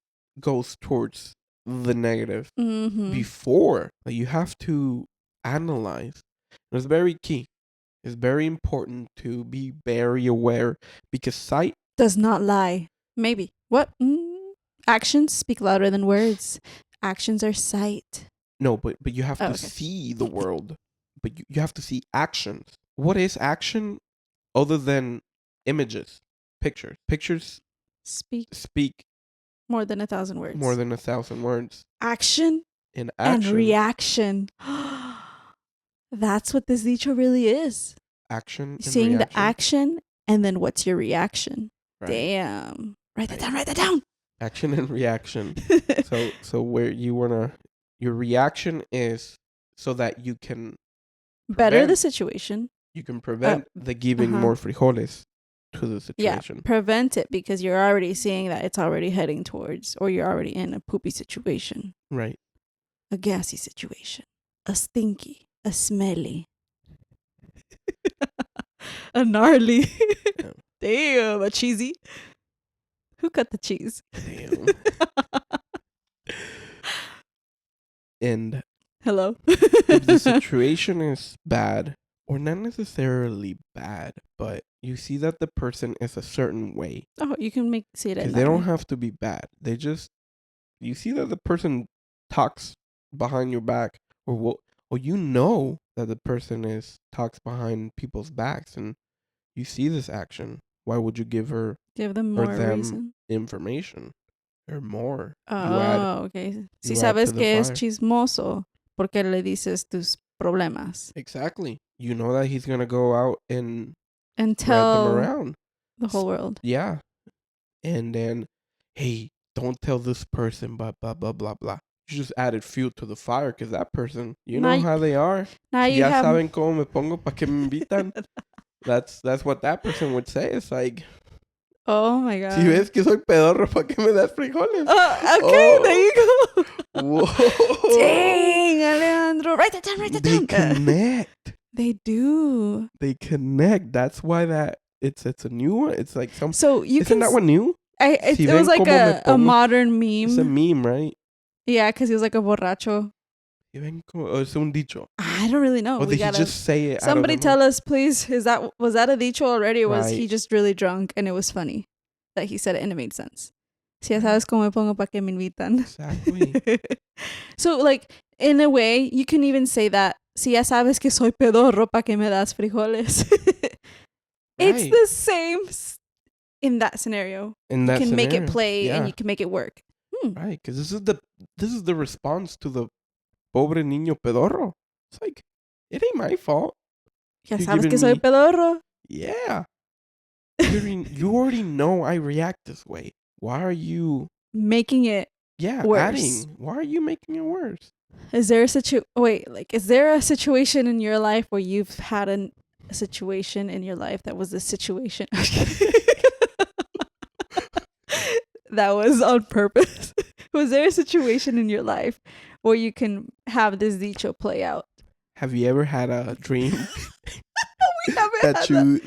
[SPEAKER 1] goes towards the negative before. Like you have to analyze. It's very key. It's very important to be very aware because sight
[SPEAKER 2] does not lie. Maybe. What? Actions speak louder than words. Actions are sight.
[SPEAKER 1] No, but you have to see the world. But you have to see actions. What is action other than images, pictures? Pictures speak
[SPEAKER 2] more than 1,000 words.
[SPEAKER 1] More than 1,000 words.
[SPEAKER 2] Action
[SPEAKER 1] and
[SPEAKER 2] reaction. That's what this dicho really is.
[SPEAKER 1] Action and
[SPEAKER 2] seeing
[SPEAKER 1] reaction.
[SPEAKER 2] The action and then what's your reaction?
[SPEAKER 1] Right.
[SPEAKER 2] Damn. Write that down.
[SPEAKER 1] Action and reaction. so where you wanna, your reaction is so that you can
[SPEAKER 2] better the situation.
[SPEAKER 1] You can prevent the giving more frijoles to the situation.
[SPEAKER 2] Yeah, prevent it because you're already seeing that it's already heading towards, or you're already in a poopy situation.
[SPEAKER 1] Right.
[SPEAKER 2] A gassy situation. A stinky. A smelly. A gnarly. Damn, a cheesy. Who cut the cheese?
[SPEAKER 1] Damn. And
[SPEAKER 2] hello.
[SPEAKER 1] If the situation is bad, or not necessarily bad, but you see that the person is a certain way.
[SPEAKER 2] Oh, you can see it.
[SPEAKER 1] Because they don't have to be bad. They just, you see that the person talks behind your back, or you know that the person talks behind people's backs, and you see this action. Why would you give them more reason? Information or more?
[SPEAKER 2] Okay. Si sabes que es chismoso, ¿por qué le dices tus problemas?
[SPEAKER 1] Exactly. You know that he's gonna go out and
[SPEAKER 2] tell
[SPEAKER 1] them around
[SPEAKER 2] the whole world.
[SPEAKER 1] Yeah, and then, hey, don't tell this person, blah blah blah blah blah. You just added fuel to the fire because that person, you know how they are. Ya saben cómo me pongo pa que me invitan. That's what that person would say. It's like,
[SPEAKER 2] oh my god.
[SPEAKER 1] Si ves que soy pedorro, pa que me das frijoles.
[SPEAKER 2] Okay, there you go.
[SPEAKER 1] Whoa.
[SPEAKER 2] Dang, Alejandro, write that down.
[SPEAKER 1] They connect.
[SPEAKER 2] They do.
[SPEAKER 1] They connect. That's why it's a new one. It's like some.
[SPEAKER 2] So you
[SPEAKER 1] isn't that one new?
[SPEAKER 2] It was like a modern meme.
[SPEAKER 1] It's a meme, right?
[SPEAKER 2] Yeah, because he was like a borracho.
[SPEAKER 1] It's un dicho.
[SPEAKER 2] I don't really know.
[SPEAKER 1] Or did he just say it?
[SPEAKER 2] Somebody tell us, please. Was that a dicho already, or was he just really drunk and it was funny that he said it and it made sense? Si ya sabes cómo me pongo pa que me invitan.
[SPEAKER 1] Exactly.
[SPEAKER 2] So, like, in a way, you can even say that. Si ya sabes que soy pedorro, pa que me das frijoles. It's the same in that scenario. You can make it play and you can make it work.
[SPEAKER 1] Right, because this is the response to the pobre niño pedorro. It's like, it ain't my fault.
[SPEAKER 2] Ya sabes que soy pedorro.
[SPEAKER 1] Yeah. You already know I react this way. Why are you
[SPEAKER 2] making it worse?
[SPEAKER 1] Adding. Why are you making it worse?
[SPEAKER 2] Is there a situation in your life where you've had a situation in your life that was a situation that was on purpose? Was there a situation in your life where you can have this dicho play out?
[SPEAKER 1] Have you ever had a dream
[SPEAKER 2] that you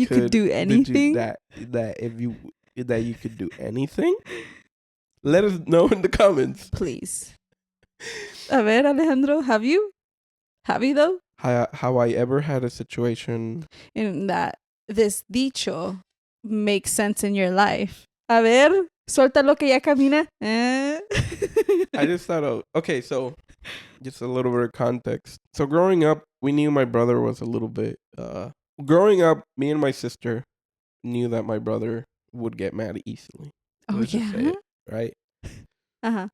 [SPEAKER 2] could do anything?
[SPEAKER 1] That you could do anything? Let us know in the comments.
[SPEAKER 2] Please. A ver, Alejandro, have you? Have you though?
[SPEAKER 1] How I ever had a situation
[SPEAKER 2] in that this dicho makes sense in your life. A ver, suelta lo que ya camina.
[SPEAKER 1] I just thought of, okay, so just a little bit of context. So growing up, we knew my brother was a little bit, growing up, me and my sister knew that my brother would get mad easily. Let's just say it, right?
[SPEAKER 2] Uh-huh.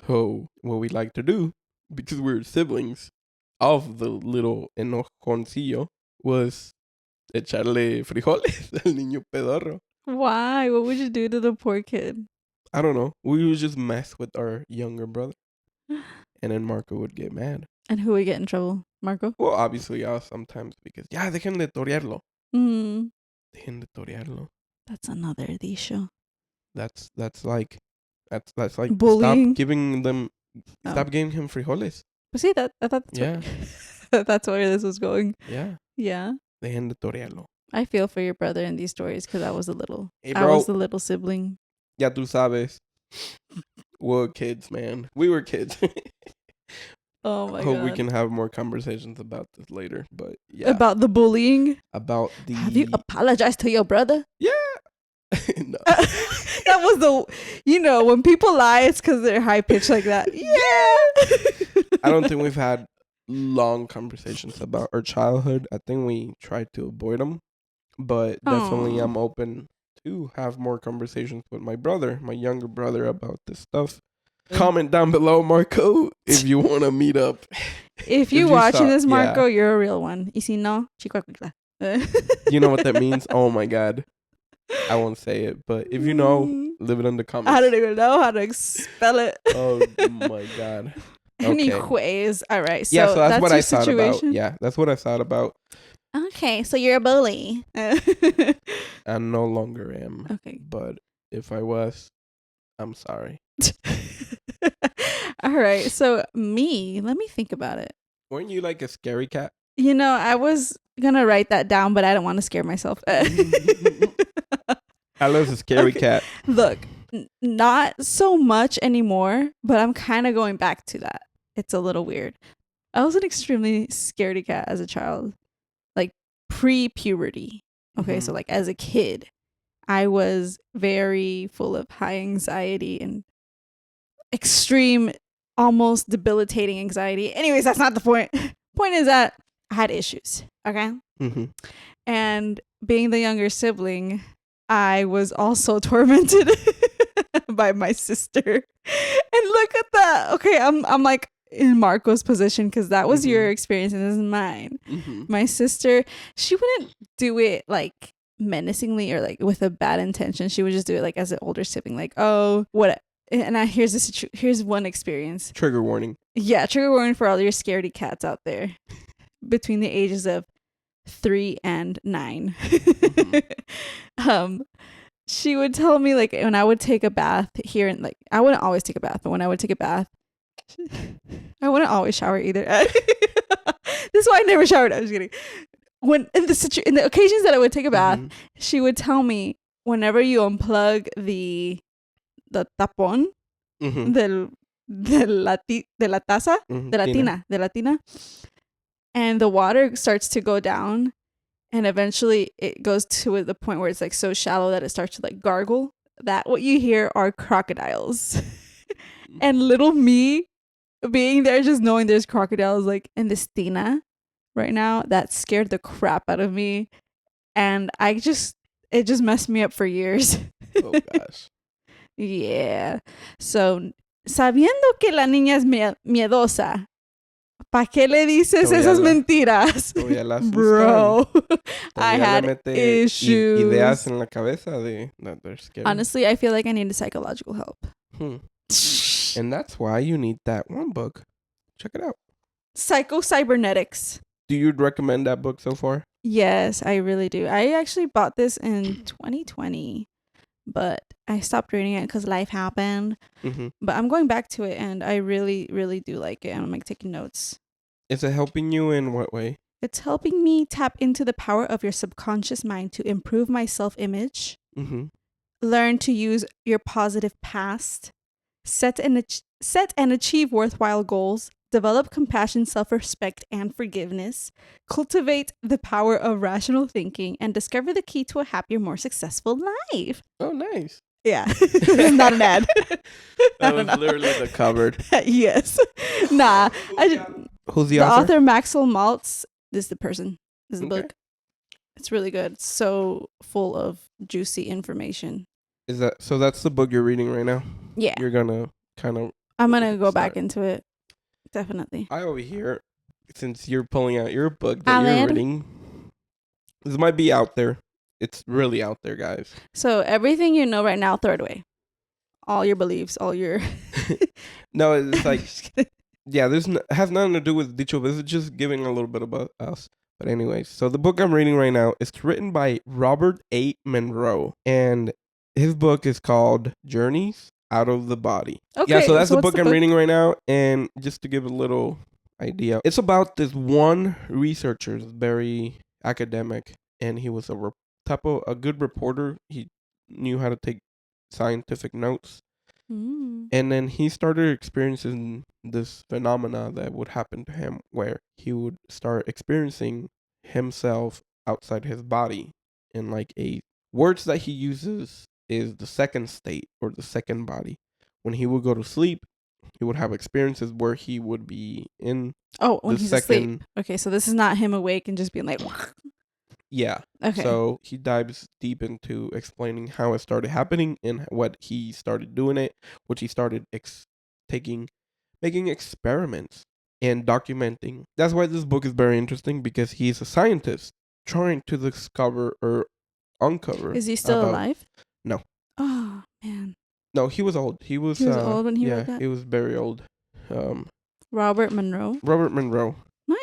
[SPEAKER 1] So what we like to do, because we're siblings of the little enojoncillo, was echarle frijoles al niño pedorro.
[SPEAKER 2] Why? What would you do to the poor kid?
[SPEAKER 1] I don't know. We would just mess with our younger brother. And then Marco would get mad.
[SPEAKER 2] And who would get in trouble? Marco?
[SPEAKER 1] Well, obviously us sometimes because, dejen de torearlo. Dejen de torearlo.
[SPEAKER 2] That's another dicho.
[SPEAKER 1] That's like
[SPEAKER 2] bullying.
[SPEAKER 1] Stop giving him frijoles.
[SPEAKER 2] But see, that's that's where this was going.
[SPEAKER 1] Yeah.
[SPEAKER 2] Yeah.
[SPEAKER 1] Dejen de torearlo.
[SPEAKER 2] I feel for your brother in these stories because I was the little sibling.
[SPEAKER 1] Ya tú sabes. We're kids, man. We were kids.
[SPEAKER 2] Oh my god.
[SPEAKER 1] Hope we can have more conversations about this later. But yeah.
[SPEAKER 2] About the bullying?
[SPEAKER 1] About the...
[SPEAKER 2] Have you apologized to your brother?
[SPEAKER 1] Yeah. No.
[SPEAKER 2] That was when people lie, it's because they're high pitched like that. Yeah.
[SPEAKER 1] I don't think we've had long conversations about our childhood. I think we try to avoid them. But definitely I'm open to have more conversations with my younger brother about this stuff. Comment down below, Marco, if you want to meet up.
[SPEAKER 2] If you're watching this, Marco, you're a real one. Y si no, chicuacuicla.
[SPEAKER 1] You know what that means? Oh my God. I won't say it, but if you know, leave it in the comments.
[SPEAKER 2] I don't even know how to spell it.
[SPEAKER 1] Oh my God. Okay.
[SPEAKER 2] Anyways, all right. So,
[SPEAKER 1] so that's what I thought about. Yeah, that's what I thought about.
[SPEAKER 2] Okay, so you're a bully.
[SPEAKER 1] I no longer am.
[SPEAKER 2] Okay.
[SPEAKER 1] But if I was, I'm sorry.
[SPEAKER 2] All right. So let me think about it.
[SPEAKER 1] Weren't you like a scary cat?
[SPEAKER 2] I was going to write that down, but I don't want to scare myself.
[SPEAKER 1] Hello's a scary cat.
[SPEAKER 2] Look, not so much anymore, but I'm kind of going back to that. It's a little weird. I was an extremely scaredy cat as a child. Like pre-puberty. Okay, so like as a kid, I was very full of high anxiety and extreme, almost debilitating anxiety. Anyways, that's not the point. Point is that I had issues. Okay. And being the younger sibling, I was also tormented by my sister. And look at that. Okay, I'm like in Marco's position because that was your experience and this is mine. My sister, she wouldn't do it like menacingly or like with a bad intention. She would just do it like as an older sibling, like, oh, what? And here's one experience.
[SPEAKER 1] Trigger warning.
[SPEAKER 2] Yeah, trigger warning for all your scaredy cats out there between the ages of 3 and 9. She would tell me like when I would take a bath here, and like I wouldn't always take a bath, but when I would take a bath, I wouldn't always shower either. This is why I never showered. I'm just kidding. When in the occasions that I would take a bath, she would tell me whenever you unplug the tapón de la taza, de la tina, and the water starts to go down, and eventually it goes to the point where it's like so shallow that it starts to like gargle. That what you hear are crocodiles. And little me being there, just knowing there's crocodiles like in this tina right now, that scared the crap out of me, and it just messed me up for years.
[SPEAKER 1] Oh gosh.
[SPEAKER 2] Yeah. So, sabiendo que la niña es miedosa, ¿para qué le dices esas mentiras? Bro, I had issues.
[SPEAKER 1] Ideas en la cabeza that they're scary.
[SPEAKER 2] Honestly, I feel like I needed psychological help.
[SPEAKER 1] And that's why you need that one book. Check it out.
[SPEAKER 2] Psycho-Cybernetics.
[SPEAKER 1] Do you recommend that book so far?
[SPEAKER 2] Yes, I really do. I actually bought this in 2020, but I stopped reading it because life happened. But I'm going back to it, and I really, really do like it. And I'm like taking notes.
[SPEAKER 1] Is it helping you in what way?
[SPEAKER 2] It's helping me tap into the power of your subconscious mind to improve my self-image, learn to use your positive past, set and achieve worthwhile goals, develop compassion, self-respect, and forgiveness, cultivate the power of rational thinking, and discover the key to a happier, more successful life.
[SPEAKER 1] Oh, nice.
[SPEAKER 2] Yeah. This is not an ad.
[SPEAKER 1] That was literally the cover.
[SPEAKER 2] Yes. Nah.
[SPEAKER 1] Who's the
[SPEAKER 2] author? The
[SPEAKER 1] author?
[SPEAKER 2] Maxwell Maltz. This is the person. This is the
[SPEAKER 1] Okay.
[SPEAKER 2] book. It's really good. It's so full of juicy information.
[SPEAKER 1] So that's the book you're reading right now?
[SPEAKER 2] Yeah.
[SPEAKER 1] You're gonna kind of...
[SPEAKER 2] I'm gonna go back into it. Definitely.
[SPEAKER 1] I over here, since you're pulling out your book that you're
[SPEAKER 2] Alan.
[SPEAKER 1] reading, this might be out there. It's really out there, guys.
[SPEAKER 2] So everything you know right now, throw it away. All your beliefs, all your...
[SPEAKER 1] No, it's like... Yeah, has nothing to do with Dicho, but it's just giving a little bit about us. But anyways, so the book I'm reading right now is written by Robert A. Monroe, and his book is called Journeys Out of the Body.
[SPEAKER 2] Okay,
[SPEAKER 1] yeah, so that's the book
[SPEAKER 2] the
[SPEAKER 1] I'm reading right now, and just to give a little idea, it's about this one researcher, very academic, and he was a good reporter. He knew how to take scientific notes. And then he started experiencing this phenomena that would happen to him where he would start experiencing himself outside his body. And like words that he uses is the second state or the second body. When he would go to sleep, he would have experiences where he would be in
[SPEAKER 2] when he's asleep. Okay, so this is not him awake and just being like...
[SPEAKER 1] Yeah.
[SPEAKER 2] Okay.
[SPEAKER 1] So he dives deep into explaining how it started happening and what he started doing it, which he started making experiments and documenting. That's why this book is very interesting, because he's a scientist trying to discover or uncover.
[SPEAKER 2] Is he still alive?
[SPEAKER 1] No.
[SPEAKER 2] Oh, man.
[SPEAKER 1] No, he was old. He was
[SPEAKER 2] old when he wrote that?
[SPEAKER 1] He was very old.
[SPEAKER 2] Robert Monroe?
[SPEAKER 1] Robert Monroe.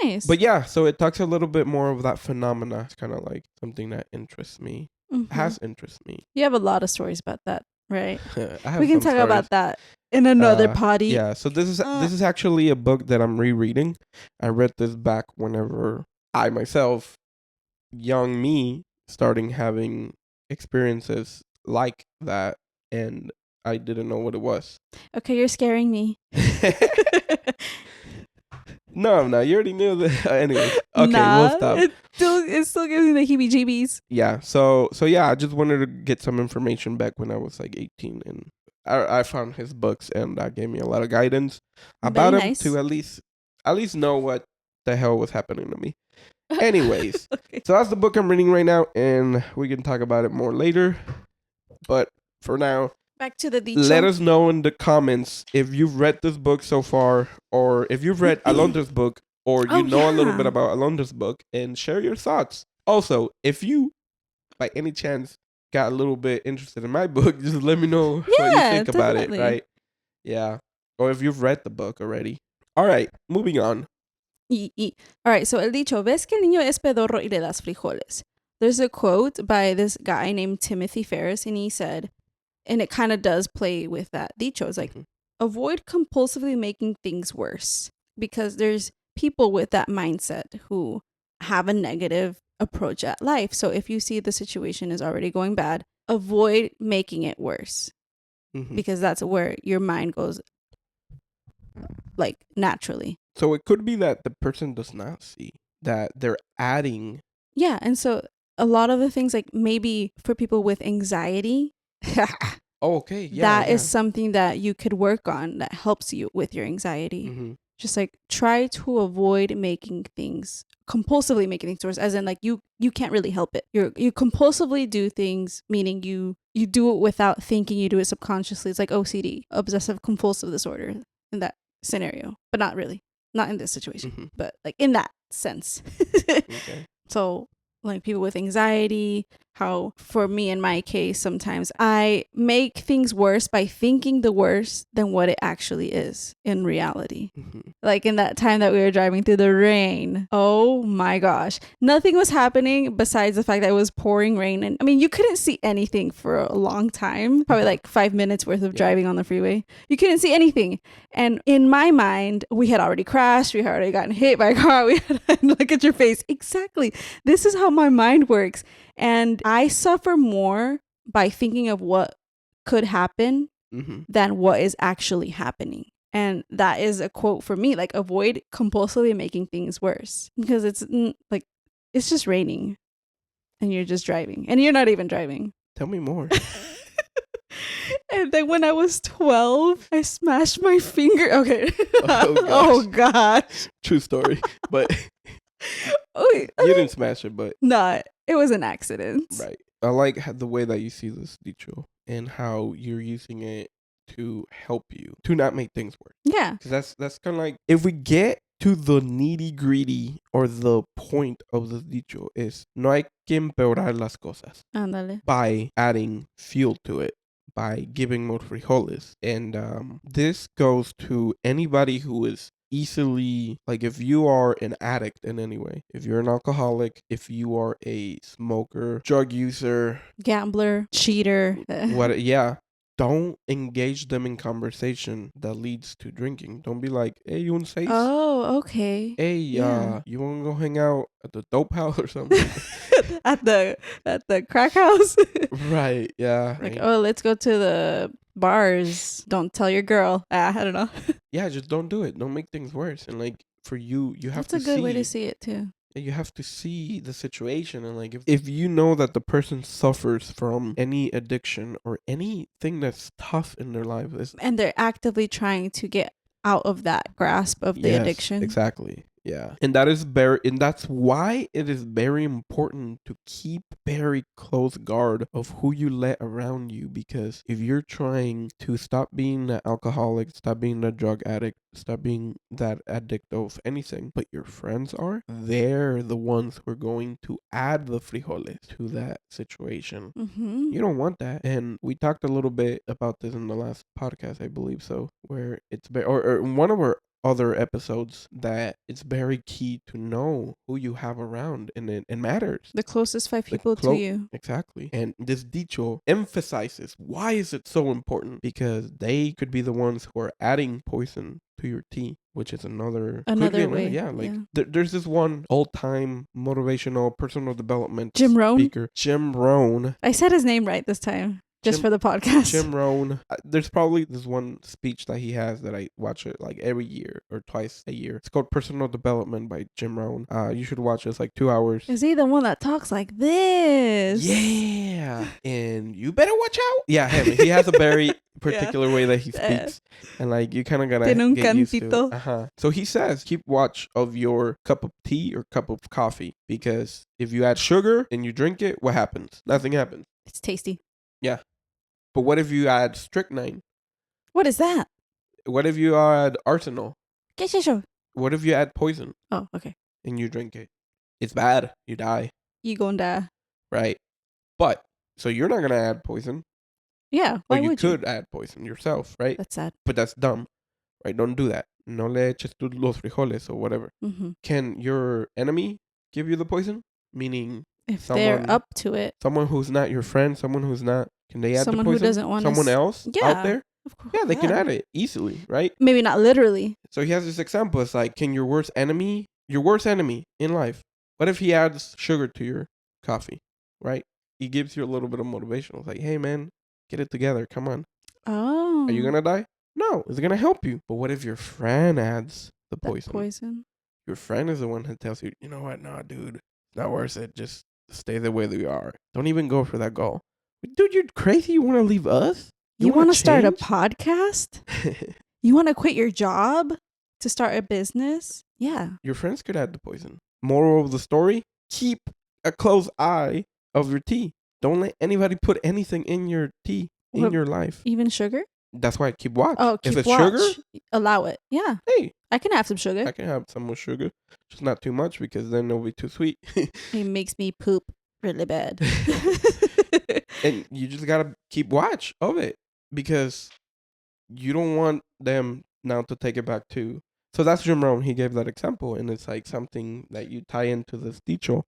[SPEAKER 2] Nice.
[SPEAKER 1] But yeah, so it talks a little bit more of that phenomena. It's kind of like something that interests me. Has interested me.
[SPEAKER 2] You have a lot of stories about that, right?
[SPEAKER 1] We
[SPEAKER 2] can talk about that in another potty.
[SPEAKER 1] Yeah, so this is actually a book that I'm rereading. I read this back whenever I myself, young me, starting having experiences like that, and I didn't know what it was.
[SPEAKER 2] Okay, you're scaring me.
[SPEAKER 1] No, you already knew that. Anyway, okay, we'll stop.
[SPEAKER 2] It still gives me the heebie-jeebies.
[SPEAKER 1] Yeah, so yeah, I just wanted to get some information back when I was like 18, and I found his books, and that gave me a lot of guidance about him to at least know what the hell was happening to me. Anyways, okay. So that's the book I'm reading right now, and we can talk about it more later. But for now,
[SPEAKER 2] back to the DICHO.
[SPEAKER 1] Let us know in the comments if you've read this book so far, or if you've read Alondra's book, or you know a little bit about Alondra's book, and share your thoughts. Also, if you, by any chance, got a little bit interested in my book, just let me know what you think about it, right? Yeah. Or if you've read the book already. All right, moving on.
[SPEAKER 2] All right, so el dicho, ves que el niño es pedorro y le das frijoles. There's a quote by this guy named Timothy Ferris, and he said, and it kind of does play with that dicho. It's like, avoid compulsively making things worse, because there's people with that mindset who have a negative approach at life. So if you see the situation is already going bad, avoid making it worse, because that's where your mind goes, like, naturally.
[SPEAKER 1] So it could be that the person does not see that they're adding.
[SPEAKER 2] Yeah, and so a lot of the things, like maybe for people with anxiety,
[SPEAKER 1] oh, okay. Yeah,
[SPEAKER 2] that is something that you could work on that helps you with your anxiety. Just like try to avoid compulsively making things worse, as in like you can't really help it. You compulsively do things, meaning you do it without thinking, you do it subconsciously. It's like OCD, obsessive compulsive disorder, in that scenario, but not really, not in this situation, but like in that sense.
[SPEAKER 1] Okay.
[SPEAKER 2] So like people with anxiety, how for me in my case, sometimes I make things worse by thinking the worst than what it actually is in reality. Like in that time that we were driving through the rain, oh my gosh, nothing was happening besides the fact that it was pouring rain. And I mean, you couldn't see anything for a long time, probably like 5 minutes worth of driving on the freeway. You couldn't see anything. And in my mind, we had already crashed. We had already gotten hit by a car. We had, look at your face. Exactly. This is how my mind works. And I suffer more by thinking of what could happen than what is actually happening. And that is a quote for me, like avoid compulsively making things worse, because it's like it's just raining and you're just driving and you're not even driving.
[SPEAKER 1] Tell me more.
[SPEAKER 2] And then when I was 12, I smashed my finger. Okay.
[SPEAKER 1] Oh
[SPEAKER 2] gosh.
[SPEAKER 1] True story. But you didn't smash it, but
[SPEAKER 2] nah, it was an accident.
[SPEAKER 1] Right. I like the way that you see this dicho and how you're using it to help you to not make things worse.
[SPEAKER 2] Yeah.
[SPEAKER 1] Because that's kind of like, if we get to the nitty gritty or the point of the dicho is no hay que empeorar las cosas.
[SPEAKER 2] Ándale.
[SPEAKER 1] By adding fuel to it, by giving more frijoles. And this goes to anybody who is easily, like, if you are an addict in any way, if you're an alcoholic, if you are a smoker, drug user,
[SPEAKER 2] gambler, cheater,
[SPEAKER 1] don't engage them in conversation that leads to drinking. Don't be like, hey, you want to say?
[SPEAKER 2] Oh, okay.
[SPEAKER 1] Hey, you want to go hang out at the dope house or something?
[SPEAKER 2] at the crack house?
[SPEAKER 1] Right, yeah.
[SPEAKER 2] Like, oh, let's go to the bars. Don't tell your girl. I don't know.
[SPEAKER 1] Yeah, just don't do it. Don't make things worse. And like, for you have to see.
[SPEAKER 2] That's a good way to see it too.
[SPEAKER 1] You have to see the situation, and like, if you know that the person suffers from any addiction or anything that's tough in their life,
[SPEAKER 2] and they're actively trying to get out of that grasp of the addiction.
[SPEAKER 1] Exactly. Yeah. And that's why it is very important to keep very close guard of who you let around you, because if you're trying to stop being an alcoholic, stop being a drug addict, stop being that addict of anything, but your friends are, they're the ones who are going to add the frijoles to that situation.
[SPEAKER 2] Mm-hmm.
[SPEAKER 1] You don't want that. And we talked a little bit about this in the last podcast, I believe so, where it's or one of our other episodes, that it's very key to know who you have around, and it matters.
[SPEAKER 2] The closest 5 people to you.
[SPEAKER 1] Exactly. And this dicho emphasizes why is it so important, because they could be the ones who are adding poison to your tea, which is another way. Yeah, like there's this one all-time motivational personal development speaker, Jim Rohn.
[SPEAKER 2] I said his name right this time. Just for the podcast.
[SPEAKER 1] Jim Rohn. There's probably this one speech that he has that I watch it like every year or twice a year. It's called Personal Development by Jim Rohn. You should watch it. It's like 2 hours.
[SPEAKER 2] Is he the one that talks like this?
[SPEAKER 1] Yeah. And you better watch out. Yeah, him. He has a very particular way that he speaks. And like, you kind of gotta get used to it. So he says, keep watch of your cup of tea or cup of coffee, because if you add sugar and you drink it, what happens? Nothing happens.
[SPEAKER 2] It's tasty.
[SPEAKER 1] Yeah. But what if you add strychnine?
[SPEAKER 2] What is that?
[SPEAKER 1] What if you add arsenal?
[SPEAKER 2] ¿Qué es eso?
[SPEAKER 1] What if you add poison?
[SPEAKER 2] Oh, okay.
[SPEAKER 1] And you drink it? It's bad. You die.
[SPEAKER 2] You gonna die.
[SPEAKER 1] Right. But, so you're not going to add poison.
[SPEAKER 2] Yeah.
[SPEAKER 1] Why would you? Could add poison yourself, right?
[SPEAKER 2] That's sad.
[SPEAKER 1] But that's dumb. Right? Don't do that. No le eches tú los frijoles or whatever.
[SPEAKER 2] Mm-hmm.
[SPEAKER 1] Can your enemy give you the poison? Meaning,
[SPEAKER 2] if they're up to it.
[SPEAKER 1] Someone who's not your friend, someone who's not, can they add
[SPEAKER 2] someone
[SPEAKER 1] the poison?
[SPEAKER 2] Who doesn't want
[SPEAKER 1] someone else out there?
[SPEAKER 2] Of course.
[SPEAKER 1] Yeah, they can add it easily, right?
[SPEAKER 2] Maybe not literally.
[SPEAKER 1] So he has this example. It's like, can your worst enemy in life, what if he adds sugar to your coffee, right? He gives you a little bit of motivation. It's like, hey, man, get it together. Come on.
[SPEAKER 2] Oh.
[SPEAKER 1] Are you going to die? No, it's going to help you. But what if your friend adds the poison? Your friend is the one that tells you, you know what? Nah, dude, it's not worth it. Just stay the way that you are. Don't even go for that goal. Dude, you're crazy. You want to leave us?
[SPEAKER 2] You want to start a podcast? You want to quit your job to start a business? Yeah.
[SPEAKER 1] Your friends could add the poison. Moral of the story, keep a close eye of your tea. Don't let anybody put anything in your tea, in your life.
[SPEAKER 2] Even sugar?
[SPEAKER 1] That's why I keep watch.
[SPEAKER 2] Oh, keep
[SPEAKER 1] if it's
[SPEAKER 2] watch.
[SPEAKER 1] Sugar,
[SPEAKER 2] allow it. Yeah.
[SPEAKER 1] Hey.
[SPEAKER 2] I can have some sugar.
[SPEAKER 1] I can have some with sugar. Just not too much, because then it'll be too sweet.
[SPEAKER 2] It makes me poop really bad.
[SPEAKER 1] And you just got to keep watch of it, because you don't want them now to take it back to. So that's Jim Rohn. He gave that example, and it's like something that you tie into this dicho.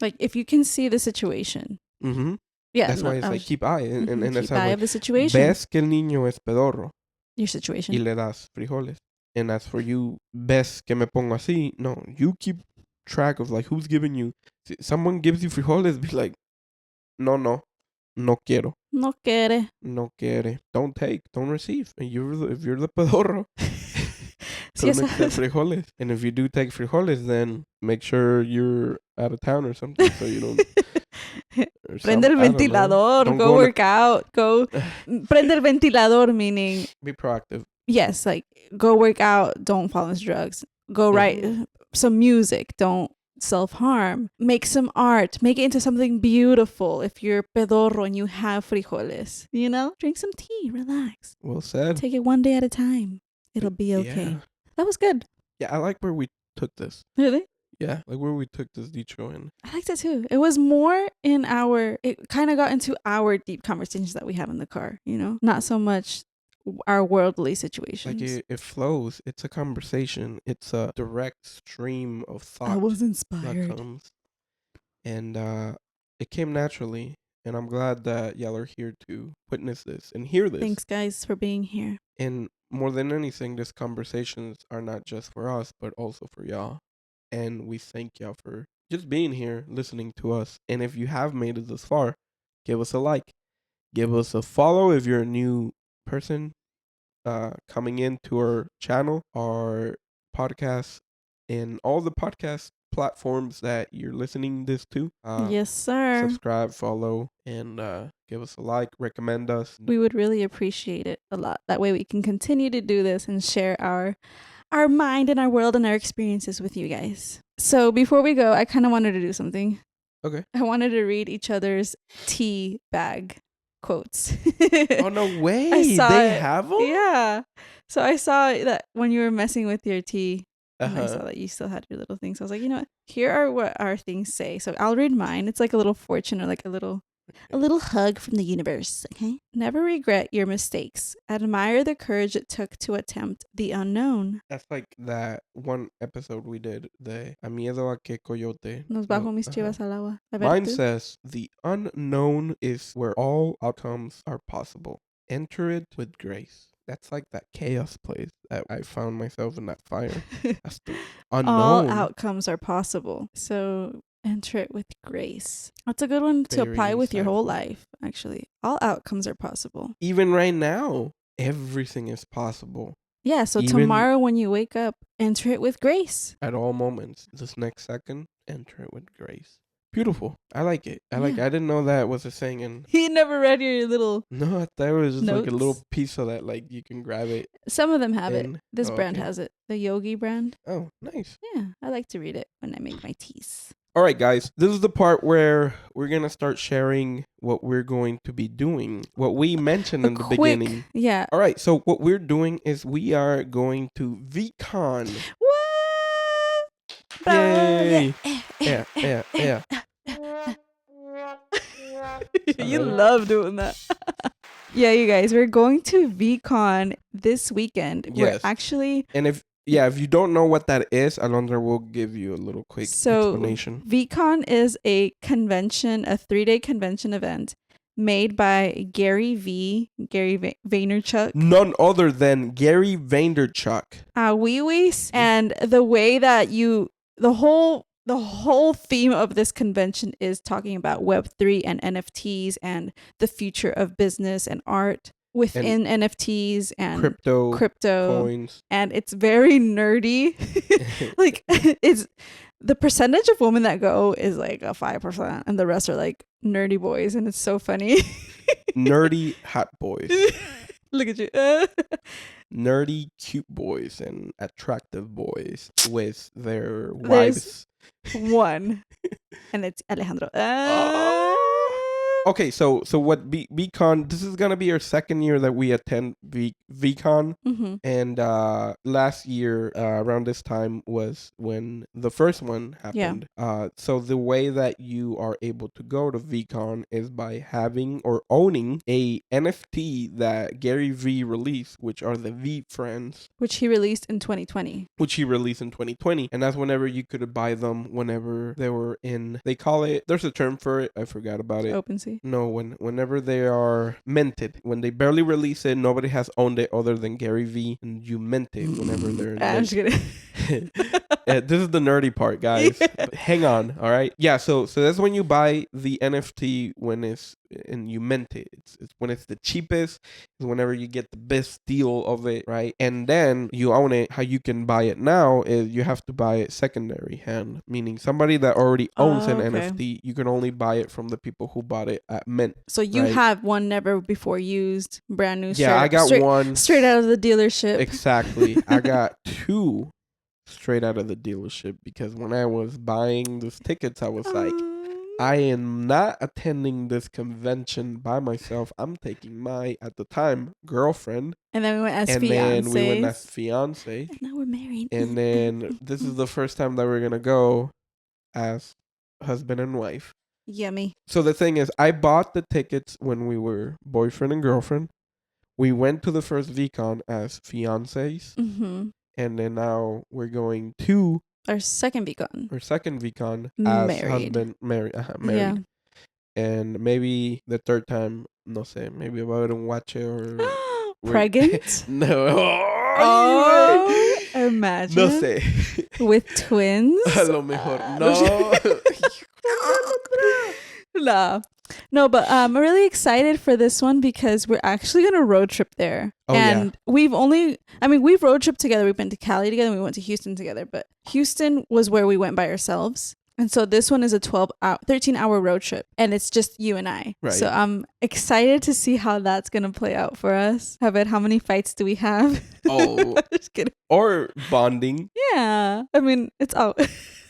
[SPEAKER 2] Like, if you can see the situation.
[SPEAKER 1] Mm-hmm.
[SPEAKER 2] Yeah.
[SPEAKER 1] That's why it's like, keep eye. And
[SPEAKER 2] keep eye of the situation.
[SPEAKER 1] Ves que el niño es pedorro.
[SPEAKER 2] Your situation.
[SPEAKER 1] Y le das frijoles. And as for you, ves que me pongo así. No, you keep track of like who's giving you. Someone gives you frijoles, be like, no quiero.
[SPEAKER 2] No quiere.
[SPEAKER 1] No quiere. Don't take. Don't receive. And if you're the pedorro,
[SPEAKER 2] Sí,
[SPEAKER 1] don't accept frijoles. And if you do take frijoles, then make sure you're out of town or something so you don't.
[SPEAKER 2] Prende el ventilador. Go work out. Go. Prende el ventilador, meaning.
[SPEAKER 1] Be proactive.
[SPEAKER 2] Yes, like go work out. Don't fall into drugs. Go write some music. Don't self-harm. Make some art. Make it into something beautiful. If you're pedorro and you have frijoles, you know, drink some tea. Relax.
[SPEAKER 1] Well said.
[SPEAKER 2] Take it one day at a time. It'll be okay. Yeah. That was good.
[SPEAKER 1] Yeah, I like where we took this.
[SPEAKER 2] Really?
[SPEAKER 1] Yeah, like where we took this DICHO in.
[SPEAKER 2] I liked it too. It was more in it kind of got into our deep conversations that we have in the car, you know? Not so much our worldly situations.
[SPEAKER 1] Like it flows. It's a conversation. It's a direct stream of thought.
[SPEAKER 2] I was inspired.
[SPEAKER 1] That comes. And it came naturally. And I'm glad that y'all are here to witness this and hear this.
[SPEAKER 2] Thanks, guys, for being here.
[SPEAKER 1] And more than anything, these conversations are not just for us, but also for y'all. And we thank y'all for just being here, listening to us. And if you have made it this far, give us a like. Give us a follow if you're a new person coming into our channel, our podcast, and all the podcast platforms that you're listening this to.
[SPEAKER 2] Yes, sir.
[SPEAKER 1] Subscribe, follow, and give us a like. Recommend us.
[SPEAKER 2] We would really appreciate it a lot. That way we can continue to do this and share our mind and our world and our experiences with you guys. So before we go, I kind of wanted to do something.
[SPEAKER 1] Okay.
[SPEAKER 2] I wanted to read each other's tea bag quotes.
[SPEAKER 1] Oh, no way. They have them?
[SPEAKER 2] Yeah. So I saw that when you were messing with your tea, and I saw that you still had your little things. I was like, you know what? Here are what our things say. So I'll read mine. It's like a little fortune or like a little hug from the universe, okay? Never regret your mistakes. Admire the courage it took to attempt the unknown.
[SPEAKER 1] That's like that one episode we did, the A miedo a que coyote.
[SPEAKER 2] Nos bajo mis chivas al agua.
[SPEAKER 1] Mine says, the unknown is where all outcomes are possible. Enter it with grace. That's like that chaos place that I found myself in that fire. That's the unknown.
[SPEAKER 2] All outcomes are possible. So enter it with grace. That's a good one to apply with your whole life, actually. All outcomes are possible.
[SPEAKER 1] Even right now, everything is possible.
[SPEAKER 2] Yeah, so tomorrow when you wake up, enter it with grace.
[SPEAKER 1] At all moments. This next second, enter it with grace. Beautiful. I like it. I didn't know that was a saying. And
[SPEAKER 2] he never read your little
[SPEAKER 1] No, I thought it was just
[SPEAKER 2] notes.
[SPEAKER 1] Like a little piece of that, like you can grab it.
[SPEAKER 2] Some of them have it. This brand has it. The Yogi brand.
[SPEAKER 1] Oh, nice.
[SPEAKER 2] Yeah, I like to read it when I make my teas.
[SPEAKER 1] All right, guys. This is the part where we're going to start sharing what we're going to be doing. What we mentioned in the beginning.
[SPEAKER 2] Yeah.
[SPEAKER 1] All right. So what we're doing is we are going to VCon.
[SPEAKER 2] What?
[SPEAKER 1] Yay. Yeah.
[SPEAKER 2] You love doing that. Yeah, you guys, we're going to VCon this weekend.
[SPEAKER 1] Yes.
[SPEAKER 2] We're actually...
[SPEAKER 1] And if you don't know what that is, Alondra will give you a little quick explanation.
[SPEAKER 2] VCon is a convention, a 3-day convention event made by Gary Vaynerchuk.
[SPEAKER 1] None other than Gary Vaynerchuk.
[SPEAKER 2] And the way that the whole theme of this convention is talking about Web3 and NFTs and the future of business and art within NFTs and crypto
[SPEAKER 1] coins.
[SPEAKER 2] And it's very nerdy. Like it's the percentage of women that go is like a 5% and the rest are like nerdy boys, and it's so funny.
[SPEAKER 1] Nerdy hot boys.
[SPEAKER 2] Look at you.
[SPEAKER 1] Nerdy cute boys and attractive boys with their wives.
[SPEAKER 2] One. And it's Alejandro.
[SPEAKER 1] Okay, so what VCon, this is going to be our second year that we attend VCon.
[SPEAKER 2] Mm-hmm.
[SPEAKER 1] And last year, around this time, was when the first one happened. Yeah. So the way that you are able to go to VCon is by having or owning a NFT that Gary V released, which are the V Friends.
[SPEAKER 2] Which he released in 2020.
[SPEAKER 1] And that's whenever you could buy them, whenever they were in, they call it, there's a term for it, I forgot about it.
[SPEAKER 2] OpenSea.
[SPEAKER 1] No, whenever they are minted, when they barely release it, nobody has owned it other than Gary V, and you mint it whenever they're
[SPEAKER 2] I'm just kidding.
[SPEAKER 1] This is the nerdy part, guys. Yeah. Hang on, all right? Yeah, so that's when you buy the NFT when it's and you mint it. It's when it's the cheapest. whenever you get the best deal of it, right? And then you own it. How you can buy it now is you have to buy it secondary hand, meaning somebody that already owns an NFT, you can only buy it from the people who bought it at mint.
[SPEAKER 2] So you have one never before used, brand new.
[SPEAKER 1] Yeah, I got one
[SPEAKER 2] straight out of the dealership.
[SPEAKER 1] Exactly. I got two straight out of the dealership because when I was buying those tickets, I was like, I am not attending this convention by myself. I'm taking my, at the time, girlfriend.
[SPEAKER 2] And then we went as
[SPEAKER 1] fiance.
[SPEAKER 2] And now we're married.
[SPEAKER 1] And then this is the first time that we're going to go as husband and wife.
[SPEAKER 2] Yummy.
[SPEAKER 1] So the thing is, I bought the tickets when we were boyfriend and girlfriend. We went to the first VCon as fiancés.
[SPEAKER 2] Mm-hmm.
[SPEAKER 1] And then now we're going to
[SPEAKER 2] our second VCon
[SPEAKER 1] as
[SPEAKER 2] married.
[SPEAKER 1] Husband, married. Yeah. And maybe the third time, no sé, maybe I wouldn't watch it or...
[SPEAKER 2] Pregnant?
[SPEAKER 1] No.
[SPEAKER 2] Oh, imagine.
[SPEAKER 1] No sé.
[SPEAKER 2] With twins?
[SPEAKER 1] A lo mejor. No.
[SPEAKER 2] No, but I'm really excited for this one because we're actually going to road trip there.
[SPEAKER 1] Oh,
[SPEAKER 2] and we've road tripped together. We've been to Cali together. And we went to Houston together. But Houston was where we went by ourselves. And so this one is a 13-hour road trip. And it's just you and I.
[SPEAKER 1] Right.
[SPEAKER 2] So I'm excited to see how that's going to play out for us. How many fights do we have?
[SPEAKER 1] Oh.
[SPEAKER 2] Just kidding.
[SPEAKER 1] Or bonding.
[SPEAKER 2] Yeah. I mean, it's all...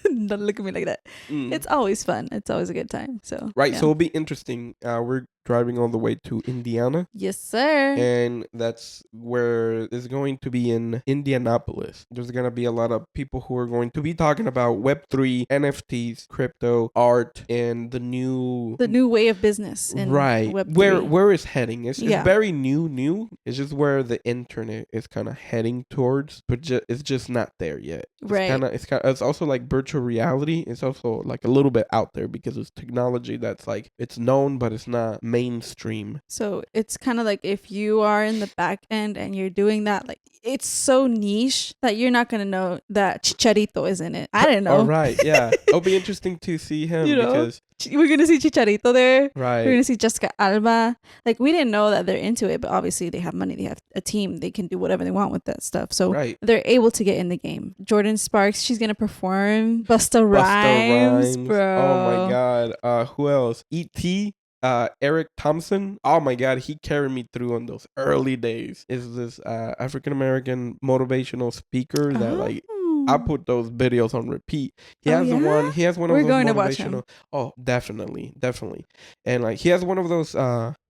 [SPEAKER 2] Don't look at me like that. It's always fun. It's always a good time. So
[SPEAKER 1] right. Yeah. So it'll be interesting. We're driving all the way to Indiana.
[SPEAKER 2] Yes, sir.
[SPEAKER 1] And that's where it's going to be in Indianapolis. There's going to be a lot of people who are going to be talking about Web3, NFTs, crypto, art, and the new
[SPEAKER 2] way of business in
[SPEAKER 1] Web3. Where it's heading. It's very new. It's just where the internet is kind of heading towards, but it's just not there yet. It's also like virtual reality. It's also like a little bit out there because it's technology that's like it's known, but it's not mainstream.
[SPEAKER 2] So it's kind of like if you are in the back end and you're doing that, like it's so niche that you're not gonna know that Chicharito is in it. I don't know.
[SPEAKER 1] All right, yeah. It'll be interesting to see him because
[SPEAKER 2] we're gonna see Chicharito there.
[SPEAKER 1] Right.
[SPEAKER 2] We're gonna see Jessica Alba. Like we didn't know that they're into it, but obviously they have money. They have a team. They can do whatever they want with that stuff. So they're able to get in the game. Jordan Sparks, she's gonna perform. Busta Rhymes, bro.
[SPEAKER 1] Oh my god. Who else? E.T. Eric Thompson. Oh my god, he carried me through on those early days. Is this African American motivational speaker that like I put those videos on repeat. He has one of those
[SPEAKER 2] going
[SPEAKER 1] motivational.
[SPEAKER 2] To watch him.
[SPEAKER 1] Oh, definitely. And like he has one of those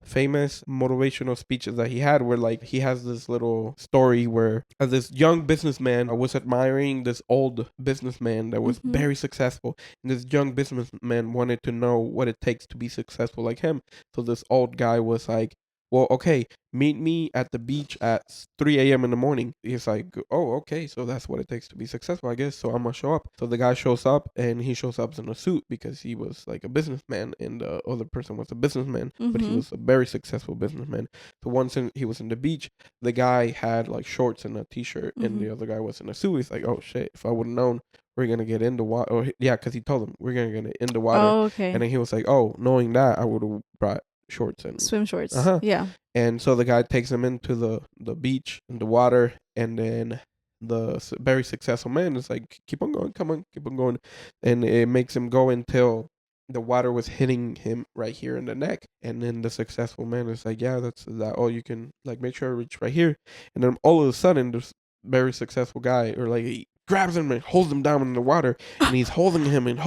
[SPEAKER 1] famous motivational speeches that he had where like he has this little story where this young businessman was admiring this old businessman that was very successful, and this young businessman wanted to know what it takes to be successful like him. So this old guy was like, well, okay, meet me at the beach at 3 a.m. in the morning. He's like, oh, okay, so that's what it takes to be successful, I guess. So I'm going to show up. So the guy shows up, and he shows up in a suit because he was like a businessman, and the other person was a businessman, but he was a very successful businessman. So once he was in the beach, the guy had like shorts and a t-shirt, and the other guy was in a suit. He's like, oh, shit, if I would have known we're going to get in the water. Oh, yeah, because he told him we're going to get in the water.
[SPEAKER 2] Oh, okay.
[SPEAKER 1] And then he was like, oh, knowing that, I would have brought shorts and
[SPEAKER 2] swim shorts. Yeah.
[SPEAKER 1] And so the guy takes him into the beach and the water, and then the very successful man is like, keep on going, come on, keep on going, and it makes him go until the water was hitting him right here in the neck, and then the successful man is like, yeah, that's that. Oh, you can like make sure I reach right here, and then all of a sudden this very successful guy, or like he grabs him and holds him down in the water, and he's holding him, and